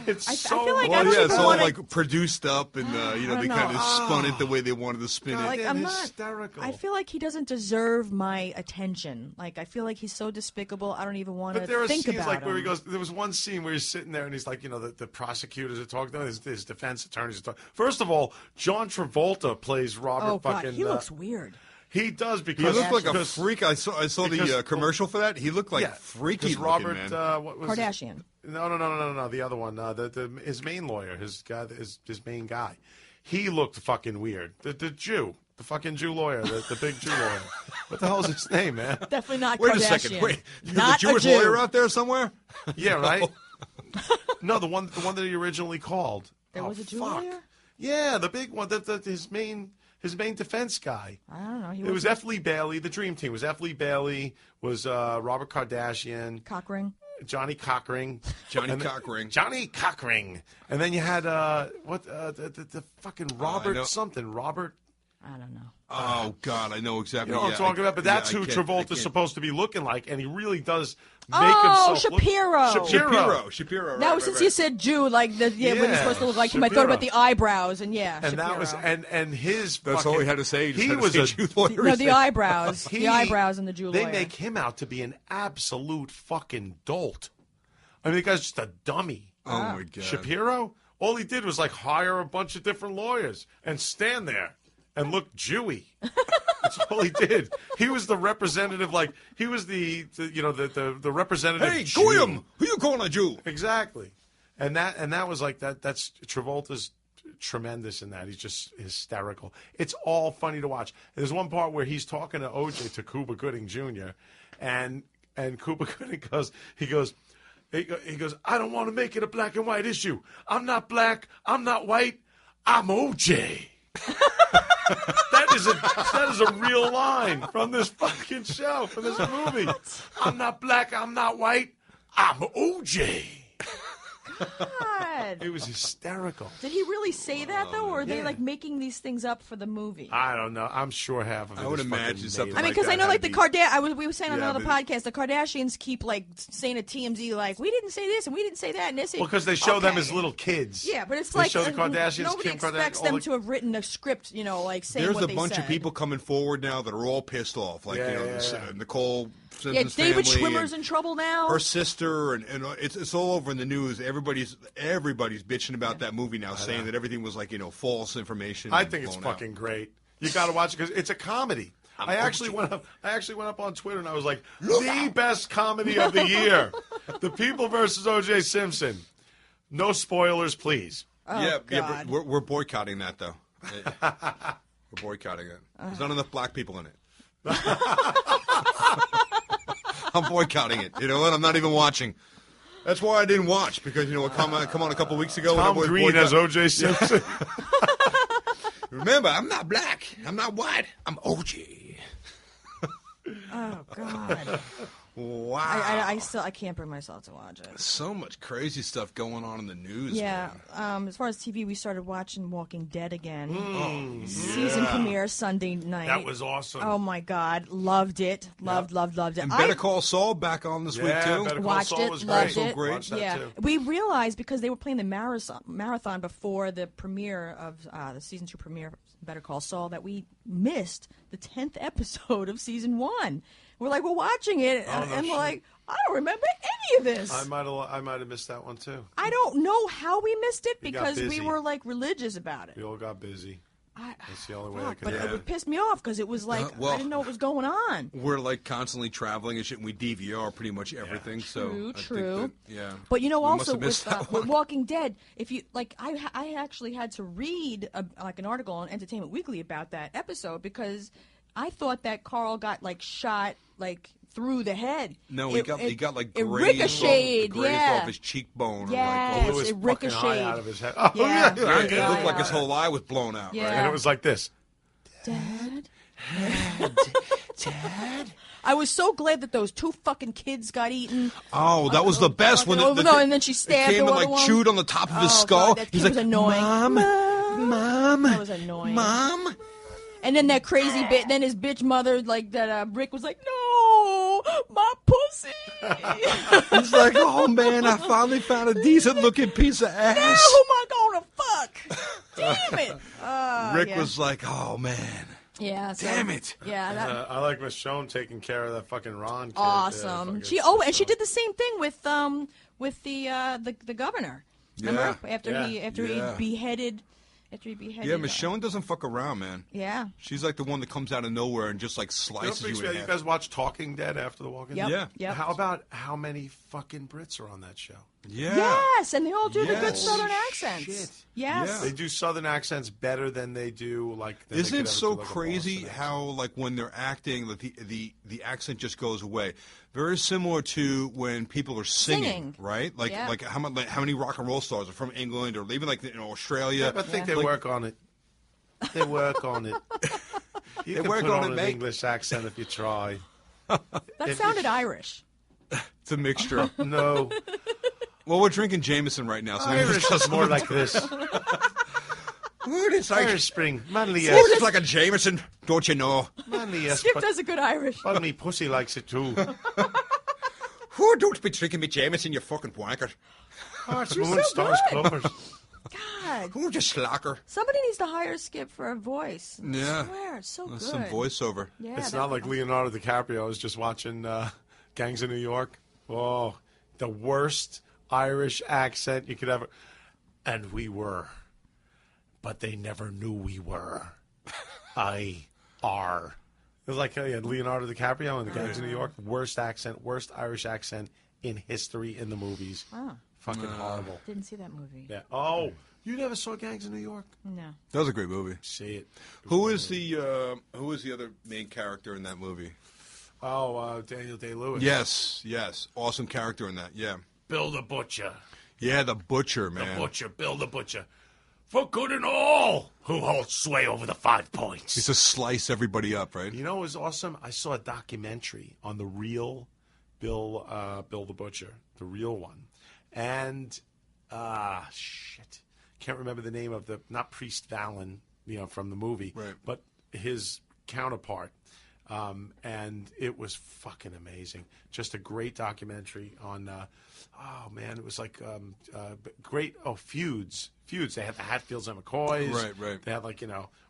It's I so feel like I Well, don't yeah, it's even all wanna- like produced up, and they don't kind know. of spun it the way they wanted to spin it. like They're I'm not. hysterical. I feel like he doesn't deserve my attention. Like I feel like he's so despicable. I don't even want But there to are think scenes about like him. where he goes. There was one scene where he's sitting there and he's like, the prosecutors are talking. His defense attorneys are talking. First of all, John Travolta plays Robert. Oh God, fucking. he looks weird. He does He because looked like a because- freak. I saw the because- commercial for that. He looked like Yeah, freaky because looking, Robert. man. What was Kardashian. No. The other one. His main lawyer. His guy. His main guy. He looked fucking weird. The Jew. The fucking Jew lawyer. The big Jew lawyer. What the hell is his name, man? Definitely not Wait Kardashian. a second. Wait, there's not a Jewish Jew. lawyer out there somewhere? Yeah, right. No, the one that he originally called. There was a Jew fuck. lawyer? Yeah, the big one. His main defense guy. I don't know. It was F. Lee Bailey. The Dream Team was F. Lee Bailey. Was Robert Kardashian. Cockring. Johnny Cochran. Johnny And then- Cochran. Johnny Cochran. And then you had the fucking Robert know. something. Robert. I don't know. Oh God, I know exactly. You know what I'm talking about? But that's who I Travolta's can't. supposed to be looking like, and he really does make Oh, himself look- Shapiro. Shapiro. Now, right, since right. you said Jew, like when he's Yeah, supposed to look like him, I thought Shapiro. about the eyebrows, and And that was Shapiro. and his. That's fucking, all he had to say. He was a. Jew lawyer. No, the eyebrows. He- the eyebrows and the Jew They lawyer. make him out to be an absolute fucking dolt. I mean, the guy's just a dummy. Oh my God. Shapiro, all he did was like hire a bunch of different lawyers and stand there and look Jewy. That's all he did. He was the representative, like he was the representative. Hey, Jew. Goyim, who you calling a Jew? Exactly, and that was like that. That's Travolta's tremendous in that. He's just hysterical. It's all funny to watch. There's one part where he's talking to OJ to Cuba Gooding Jr. and Cuba Gooding goes, he goes, I don't want to make it a black and white issue. I'm not black. I'm not white. I'm OJ. That is a real line from this fucking show, from this movie. I'm not black. I'm not white. I'm OJ. God. It was hysterical. Did he really say that, though, or are they, Yeah. like, making these things up for the movie? I don't know. I'm sure half of it I would is fucking imagine something made I mean, up. because I know, like, had the to be- Kardashians, we were saying on Yeah, another but- podcast, the Kardashians keep, like, saying to TMZ, like, we didn't say this and we didn't say that. And this. Well, because they show them Okay. as little kids. Yeah, but it's they like show the Kardashians, nobody Kim Kardashian, expects all them the- to have written a script, you know, like saying There's what a they bunch said. of people coming forward now that are all pissed off. Like, Yeah, you know, yeah. Nicole Yeah, Simpson's David family Schwimmer's and in trouble now. her sister, and it's all over in the news. Everybody's bitching about that movie now, saying that everything was like, you know, false information. I and think it's blown out. fucking great. You got to watch it because it's a comedy. I actually went up on Twitter and I was like, the best comedy of the year, The People versus O.J. Simpson. No spoilers, please. yeah, God. but we're boycotting that though. We're boycotting it. There's not enough black people in it. I'm boycotting it. You know what? I'm not even watching. That's why I didn't watch, because, you know, it come on a couple weeks ago. Tom when Green as O.J. Simpson. Remember, I'm not black. I'm not white. I'm OG. Oh God. Wow. I can't bring myself to watch it. So much crazy stuff going on in the news. Yeah. man. As far as TV, we started watching Walking Dead again. Mm. Season premiere Sunday night. That was awesome. Oh my God, loved it. Loved it. And Better Call Saul back on this week too. Better Call Watched Saul it, was loved great. it. Watched that Yeah, too. we realized because they were playing the marathon before the premiere of the season 2 premiere of Better Call Saul that we missed the 10th episode of season 1. We're like, we're watching it, Oh, no and we're shit. like, I don't remember any of this. I might have missed that one too. I don't know how we missed it We got because we busy. were like religious about it. We all got busy. That's the only way I Fuck, could but do it it. pissed me off because it was like well- I didn't know what was going on. We're like constantly traveling and shit, and we DVR pretty much everything. So I think True. that, yeah. But you know, We must also have missed that with one. Walking Dead, if you like, I actually had to read like an article on Entertainment Weekly about that episode because I thought that Carl got like shot like through the head. No, he got like it grazed ricocheted, off his cheekbone. Yes, Blew his it fucking eye ricocheted. out of his head. Oh, Yeah. yeah. It Yeah, looked like yeah. his whole eye was blown out. Yeah. Right? And it was like this. Dad. Dad? I was so glad that those 2 fucking kids got eaten. Oh, that was the best when No, and then she stabbed it came the and other like one. chewed on the top of his Oh, skull. God, that He's kid like, was annoying. Mom, That was annoying. Mom. And then that crazy bit, then his bitch mother, like that Rick was like, no, my pussy. He's like, oh man, I finally found a decent looking piece of ass. Now who am I gonna fuck? Damn it. Rick yeah. was like, oh man. Yeah. So, Damn it. Yeah. That, I like Michonne taking care of that fucking Ron kid. awesome. Yeah, And she did the same thing with the governor. Remember after he beheaded. Yeah, Michonne doesn't fuck around, man. Yeah. She's like the one that comes out of nowhere and just like You know what slices freaks you me in out? You half. guys watch Talking Dead after The Walking Yep. Dead? Yeah. Yep. How about how many fucking Brits are on that show? Yeah. Yes, and they all do the good Yes. Southern accents. Shit. Yes. Yeah. They do Southern accents better than they do like. Than they Isn't could it ever so do, like, a crazy Boston how like when they're acting, like the accent just goes away? Very similar to when people are singing. Right? Like Yeah. like how many rock and roll stars are from England or even like Australia? accent. I think they Like, work on it. They work on it. You can work put on on it, an mate. English accent if you try. That sounded Irish. It's a mixture. No, Well, we're drinking Jameson right now, so maybe Irish it's just is more like this. it's like Irish Spring, manly it's yes, like a Jameson, don't you know? manly yes, Skip but, does a good Irish. but me pussy likes it too. Oh, don't be drinking me Jameson, you fucking wanker. Oh, it's You're Moon so Stars good. Clovers. God. Oh, just slacker. Somebody needs to hire Skip for a voice. Yeah. I swear, it's so That's good. some voiceover. Yeah, It's that- not like Leonardo DiCaprio. I was just watching Gangs of New York. Oh, the worst Irish accent you could ever. And we were, but they never knew we were. I are. It was like Leonardo DiCaprio in the Gangs of New York. Worst accent, worst Irish accent in history in the movies. Oh, Fucking horrible. didn't see that movie. Yeah. Oh, you never saw Gangs of New York? No. That was a great movie. See it. Who is the other main character in that movie? Oh, Daniel Day-Lewis. Yes, awesome character in that. Yeah, Bill the Butcher. yeah, the butcher, man. Bill the Butcher. For good and all who hold sway over the 5 points. He's to slice everybody up, right? You know what was awesome? I saw a documentary on the real Bill the Butcher, the real one. And Shit. Can't remember the name of not Priest Vallon, from the movie, right, but his counterpart. And it was fucking amazing. Just a great documentary on, it was like great, feuds. They had the Hatfields and McCoys. Right. They had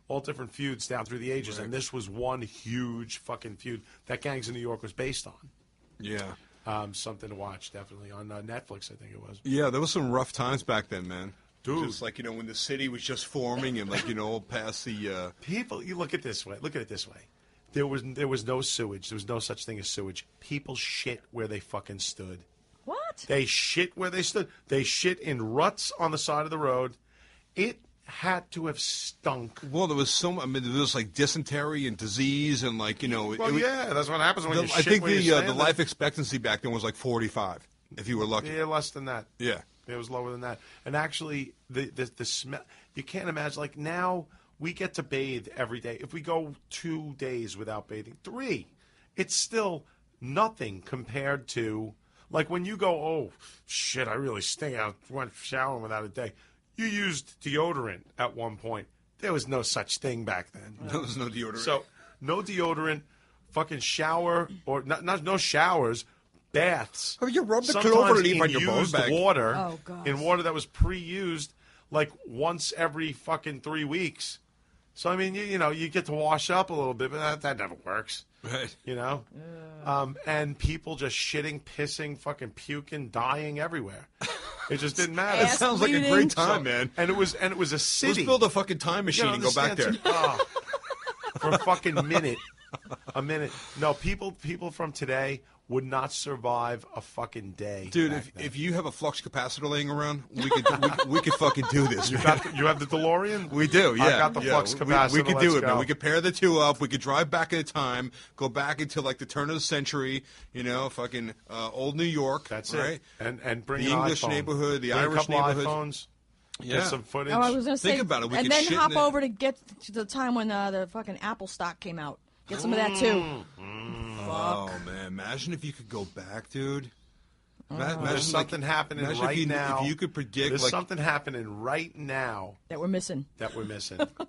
all different feuds down through the ages. Right. And this was one huge fucking feud that Gangs of New York was based on. Yeah. Something to watch, definitely, on Netflix, I think it was. Yeah, there was some rough times back then, man. Dude. Just when the city was just forming and past the... People, you look at it this way. There was no sewage. There was no such thing as sewage. People shit where they fucking stood. What? They shit where they stood. They shit in ruts on the side of the road. It had to have stunk. Well, there was there was dysentery and disease and that's what happens when you shit. I think where the life expectancy back then was 45, if you were lucky. Yeah, less than that. Yeah. It was lower than that. And actually, the smell, you can't imagine, now we get to bathe every day. If we go 2 days without bathing, 3, it's still nothing compared to, when you go, oh, shit, I really stink. I went showering without a day. You used deodorant at one point. There was no such thing back then. There was no deodorant. So, no deodorant, fucking shower, or no showers, baths. Have you rubbed the Sometimes clover leaf on in your bone used bag? water, Oh, gosh. in water that was pre-used, once every fucking 3 weeks. So, you get to wash up a little bit, but that never works. Right. And people just shitting, pissing, fucking puking, dying everywhere. It just didn't matter. Ass That sounds like a bleeding. great time, man. And it was a city. Let's build a fucking time machine and go back there. For a fucking minute. A minute. No, people from today would not survive a fucking day. Dude, if you have a flux capacitor laying around, we could fucking do this. You have the DeLorean? We do, yeah. I got the flux capacitor. We could do Let's it, man. go. We could pair the two up. We could drive back in time, go back into the turn of the century, fucking old New York. That's right? it. And bring the an English iPhone. neighborhood, the Bring Irish a couple neighborhood. iPhones. Yeah. Get some footage. Oh, I was going to say, Think about it. We and could then shit hop in it. over to get to the time when the fucking Apple stock came out. Get some of that too. Oh man, imagine if you could go back, dude. There's something happening right now. If you could predict, there's something happening right now That we're missing.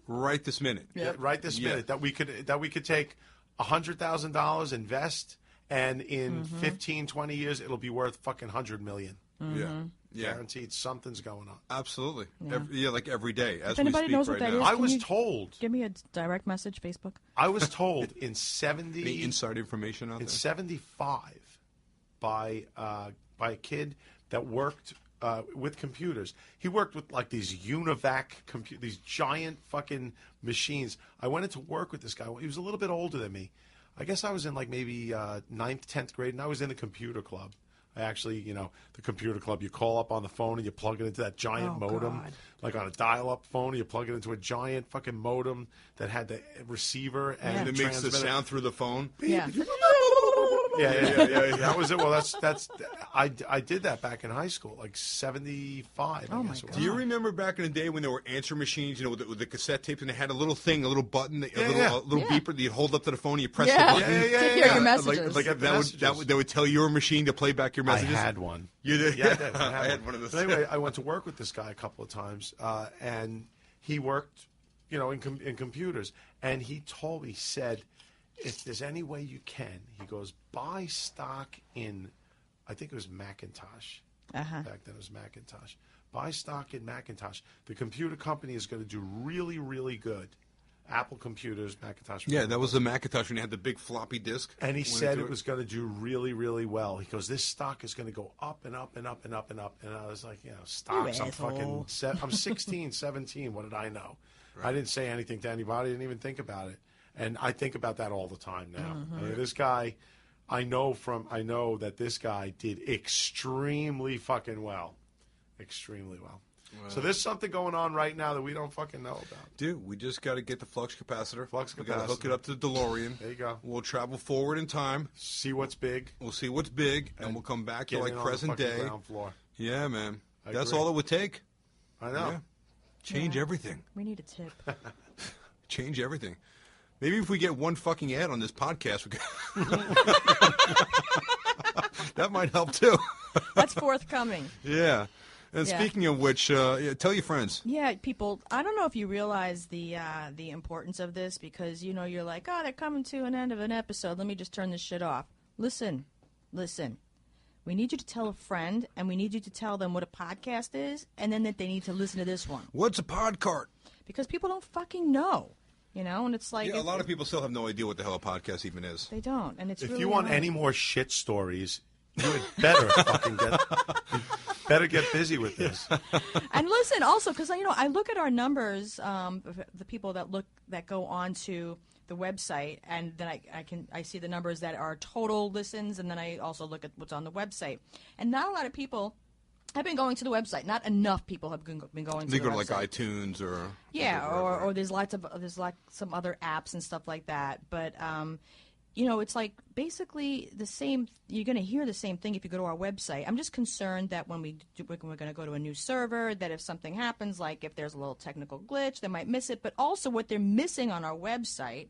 right this minute. Yeah, right this minute that we could take $100,000, invest, and in 15, 20 years it'll be worth fucking $100 million. Yeah. Guaranteed something's going on. Absolutely. Yeah. Every day. As If anybody we speak knows right what that now. is, I was you told. Give me a direct message, Facebook. I was told in 70. Any inside information out in there? 75 by a kid that worked with computers. He worked with these UNIVAC these giant fucking machines. I went into work with this guy. He was a little bit older than me. I guess I was in maybe 9th, 10th grade, and I was in the computer club. I actually, the computer club, you call up on the phone and you plug it into that giant modem, God. like on a dial-up phone, you plug it into a giant fucking modem that had the receiver and It makes the transmitter. sound through the phone. Yeah. Yeah. That was it. Well, that's I did that back in high school, 75. Oh, I my guess it was. God. Do you remember back in the day when there were answer machines, with the cassette tapes, and they had a little thing, a little button, a little Yeah. beeper that you'd hold up to the phone and you press Yeah. the button? To hear your messages. That would tell your machine to play back your messages? I had one. You did? Yeah, I did. I had one of those. But anyway, I went to work with this guy a couple of times, and he worked, in computers. And he said, if there's any way you can, he goes, buy stock in, I think it was Macintosh. Back then it was Macintosh. Buy stock in Macintosh. The computer company is going to do really, really good. Apple computers, Macintosh. Yeah, that was the Macintosh when you had the big floppy disk. And he said it was going to do really, really well. He goes, this stock is going to go up and up and up and up and up. And I was like, stocks. I'm fucking, I'm 16, 17. What did I know? Right. I didn't say anything to anybody. I didn't even think about it. And I think about that all the time now. I mean, this guy, I know that this guy did extremely fucking well. Extremely well. Wow. So there's something going on right now that we don't fucking know about. Dude, we just got to get the flux capacitor. We got to capacitor. hook it up to the DeLorean. There you go. We'll travel forward in time. See what's big. We'll see what's big, and we'll come back to Get in on present the fucking day. ground floor. Yeah, man. I That's agree. all it would take. I know. Yeah. Change everything. We need a tip. Change everything. Maybe if we get one fucking ad on this podcast, that might help too. That's forthcoming. Yeah. And Yeah. speaking of which, tell your friends. Yeah, people, I don't know if you realize the importance of this because, you're like, oh, they're coming to an end of an episode. Let me just turn this shit off. Listen. We need you to tell a friend, and we need you to tell them what a podcast is, and then that they need to listen to this one. What's a podcart? Because people don't fucking know, and it's like... Yeah, a lot of people still have no idea what the hell a podcast even is. They don't, and it's If really you want hard. any more shit stories, you had better fucking get busy with this. And listen, also, because I look at our numbers, the people that go on to the website, and then I see the numbers that are total listens, and then I also look at what's on the website. And not a lot of people have been going to the website. Not enough people have been going to They the go to website. like iTunes or or there's like some other apps and stuff like that. But it's like basically the same. You're going to hear the same thing if you go to our website. I'm just concerned that when we're going to go to a new server, that if something happens, like if there's a little technical glitch, they might miss it. But also, what they're missing on our website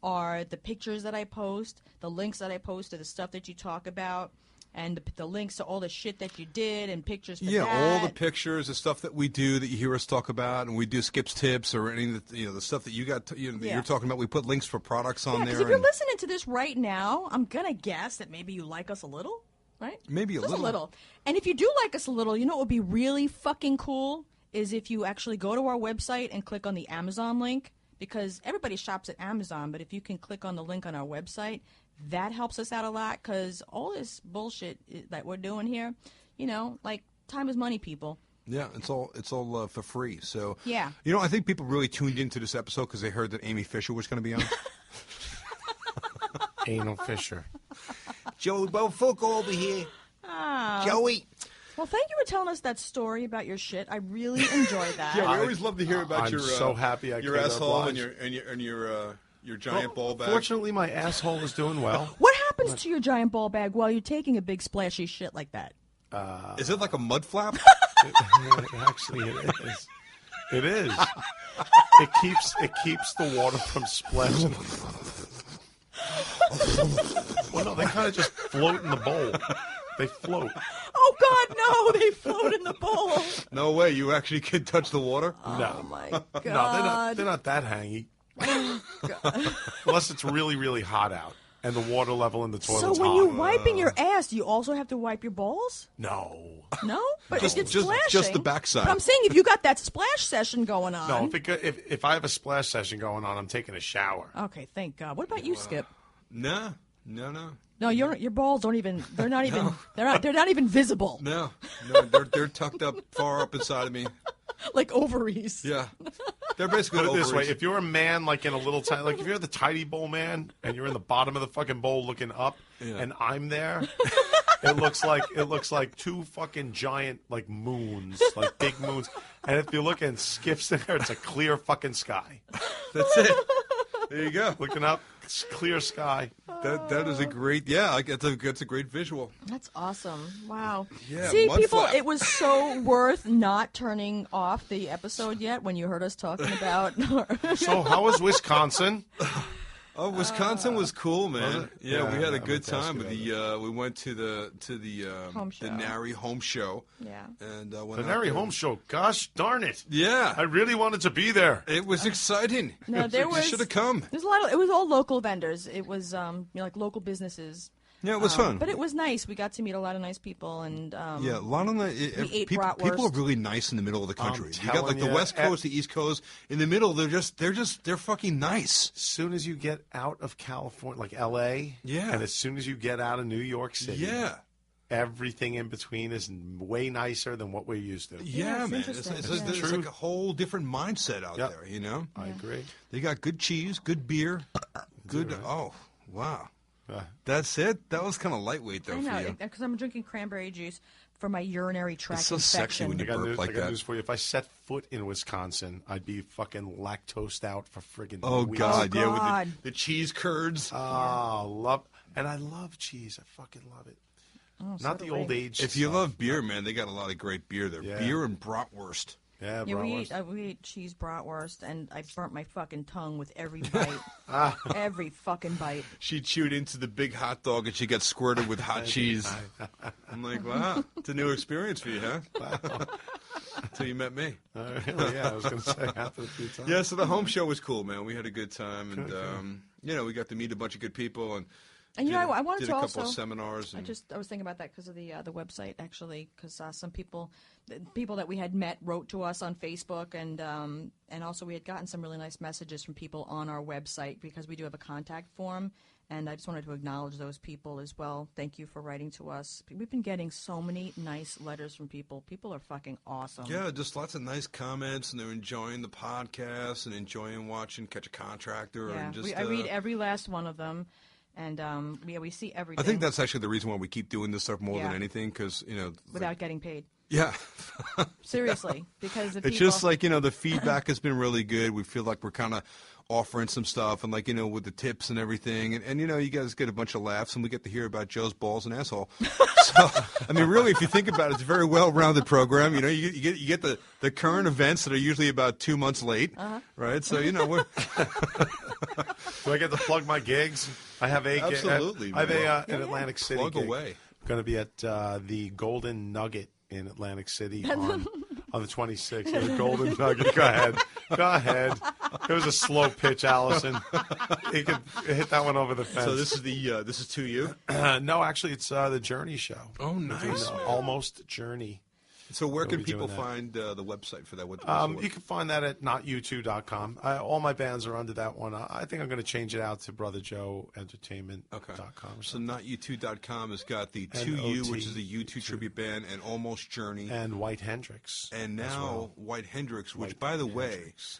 are the pictures that I post, the links that I post to the stuff that you talk about, and the links to all the shit that you did and pictures for that. all the pictures, the stuff that we do that you hear us talk about, and we do Skip's tips or any of the, the stuff that you got that you're talking about. We put links for products on there. Because if you're listening to this right now, I'm going to guess that maybe you like us a little, right? Maybe Just a little. And if you do like us a little, what would be really fucking cool is if you actually go to our website and click on the Amazon link, because everybody shops at Amazon, but if you can click on the link on our website, that helps us out a lot, because all this bullshit that we're doing here, like time is money, people. Yeah, it's all for free. So Yeah. I think people really tuned into this episode because they heard that Amy Fisher was going to be on. Anal Fisher. Joey Bofuck over here. Oh. Joey. Well, thank you for telling us that story about your shit. I really enjoyed that. Yeah, we always love to hear about I'm your so happy I your could asshole oblige. and your giant ball bag. Fortunately, my asshole is doing well. What happens to your giant ball bag while you're taking a big splashy shit like that? Is it like a mud flap? Actually, it is. It is. It keeps the water from splashing. Well, no, they kind of just float in the bowl. They float. Oh, God, no, they float in the bowl. No way, you actually can touch the water? No. Oh, my God. No, they're not that hangy. Unless it's really, really hot out and the water level in the toilet's So when hot. you're wiping your ass, do you also have to wipe your balls? No. No? But Just- it's just- splashing. just the backside. But I'm saying if you got that splash session going on. No, if I have a splash session going on, I'm taking a shower. Okay, thank God. What about you, Skip? No. No, your balls don't even. They're not even. They're not even visible. No, they're tucked up far up inside of me. Like ovaries. Yeah, they're basically Put it this way: ovaries. if you're a man, like in a little tiny, like if you're the tidy bowl man, and you're in the bottom of the fucking bowl looking up, and I'm there, it looks like two fucking giant like moons, like big moons. And if you look and Skip's in there, it's a clear fucking sky. That's it. There you go. Looking up, it's clear sky. That is a great. Yeah, that's a great visual. That's awesome. Wow. Yeah, See, mud people, flap. it was so worth not turning off the episode yet when you heard us talking about. So how was Wisconsin? Oh, Wisconsin was cool, man. Was it? Yeah, Yeah, we had I a good meant to ask time you with about we went to the Home show. the Nary home show. Yeah. And The went out Nary there. Home Show. Gosh darn it! Yeah, I really wanted to be there. it was exciting. No, there You was. should have come. There's a lot of. It was all local vendors. It was like local businesses. Yeah, it was fun. But it was nice. We got to meet a lot of nice people, and Yeah, a lot of we ate people are bratwurst. really nice in the middle of the country. You got like telling the ya, West Coast, the East Coast. In the middle, they're fucking nice. As soon as you get out of California, like L.A., Yeah. and as soon as you get out of New York City, Yeah. everything in between is way nicer than what we're used to. Yeah, it's man. interesting. It's Yeah. like a whole different mindset out Yep. there, you know? I agree. They got good cheese, good beer, good. Oh, wow. Uh, That's it? That was kind of lightweight, though, I for know you. because I'm drinking cranberry juice for my urinary tract It's so sexy infection. when I you got, burp news, like I got that. news for you. If I set foot in Wisconsin, I'd be fucking lactosed out for friggin' Oh, weeks. God, yeah, God. with the cheese curds. Oh, I love cheese. I fucking love it. Oh, so Not do the we. old age. If you stuff. love beer, man, they got a lot of great beer there. Yeah. Beer and bratwurst. Yeah, we bratwurst. ate cheese bratwurst, and I burnt my fucking tongue with every bite. Every fucking bite. She chewed into the big hot dog and she got squirted with hot cheese. I'm like, wow, it's a new experience for you, huh? Wow. Until you met me. Really? Yeah, I was going to say after the few times. Yeah, so the home show was cool, man. We had a good time, and we got to meet a bunch of good people, and I wanted did to a couple also of seminars. And I was thinking about that because of the website, actually, because some people that we had met wrote to us on Facebook, and also we had gotten some really nice messages from people on our website, because we do have a contact form, and I just wanted to acknowledge those people as well. Thank you for writing to us. We've been getting so many nice letters from people. People are fucking awesome. Yeah, just lots of nice comments, and they're enjoying the podcast and enjoying watching Catch a Contractor. Yeah, and just, I read every last one of them. And we see everything. I think that's actually the reason why we keep doing this stuff more Yeah. than anything, because without getting paid. Yeah. Seriously, because it's just like, the feedback has been really good. We feel like we're kind of offering some stuff, and like, with the tips and everything, and you guys get a bunch of laughs, and we get to hear about Joe's balls and asshole. So I mean, really, if you think about it, it's a very well-rounded program. You get the current events that are usually about 2 months late, right? So we're Do I get to plug my gigs? I have a gig. Absolutely, I have man. in Atlantic City. Plug gig. away. Going to be at the Golden Nugget in Atlantic City on the 26th. The Golden Nugget. Go ahead. It was a slow pitch, Allison. He could hit that one over the fence. So this is to you. No, actually, it's the Journey show. Oh, nice. Almost Journey. So where can be people doing that. find the website for that? You can find that at notyou2.com. All my bands are under that one. I think I'm going to change it out to brotherjoeentertainment.com. So notyou2.com has got the And 2U, OT, which is the U2 tribute band, and Almost Journey. And White Hendrix. And now as well. White Hendrix, which, White by the way, Hendrix.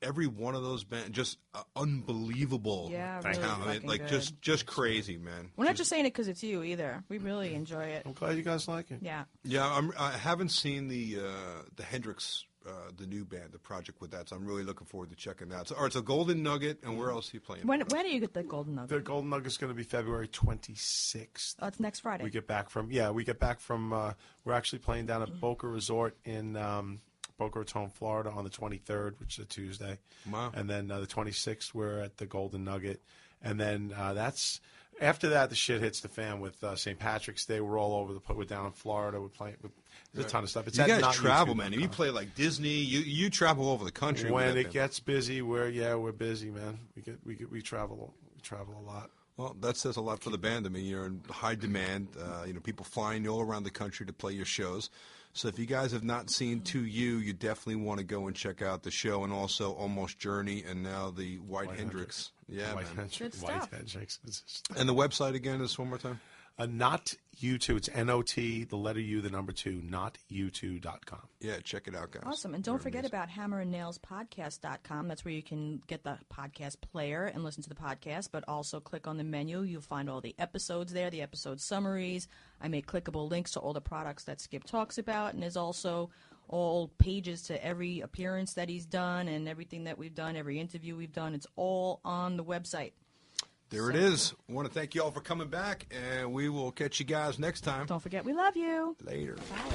every one of those bands, just unbelievable. Yeah, talent. really I mean, fucking like good. just crazy, man. We're not just saying it because it's you either. We really enjoy it. I'm glad you guys like it. Yeah. Yeah, I haven't seen the Hendrix, the new band, the project with that, so I'm really looking forward to checking that. So, all right, so Golden Nugget, and where else are you playing? When do you get the Golden Nugget? The Golden Nugget's going to be February 26th. Oh, it's next Friday. We get back from we're actually playing down at Boca Resort in Boca Raton, Florida on the 23rd, which is a Tuesday. Wow. And then the 26th, we're at the Golden Nugget. And then after that, the shit hits the fan with St. Patrick's Day. We're all over we're down in Florida. We're playing there's a ton of stuff. It's You at guys travel, man. notyou2.com. You play like Disney. You travel all over the country. with When that it band. gets busy, we're busy, man. We travel a lot. Well, that says a lot for the band. I mean, you're in high demand. People flying all around the country to play your shows. So if you guys have not seen 2U, you definitely want to go and check out the show, and also Almost Journey, and now the White Hendrix. Yeah, White man. Hendrix. Good White stuff. Hendrix. And the website again is one more time. Not you2. It's NOT, the letter U, the number 2, notyou2.com. Yeah, check it out, guys. Awesome. And don't forget about hammerandnailspodcast.com. That's where you can get the podcast player and listen to the podcast, but also click on the menu. You'll find all the episodes there, the episode summaries. I make clickable links to all the products that Skip talks about, and there's also all pages to every appearance that he's done and everything that we've done, every interview we've done. It's all on the website. There it is. I want to thank you all for coming back, and we will catch you guys next time. Don't forget, we love you. Later. Bye.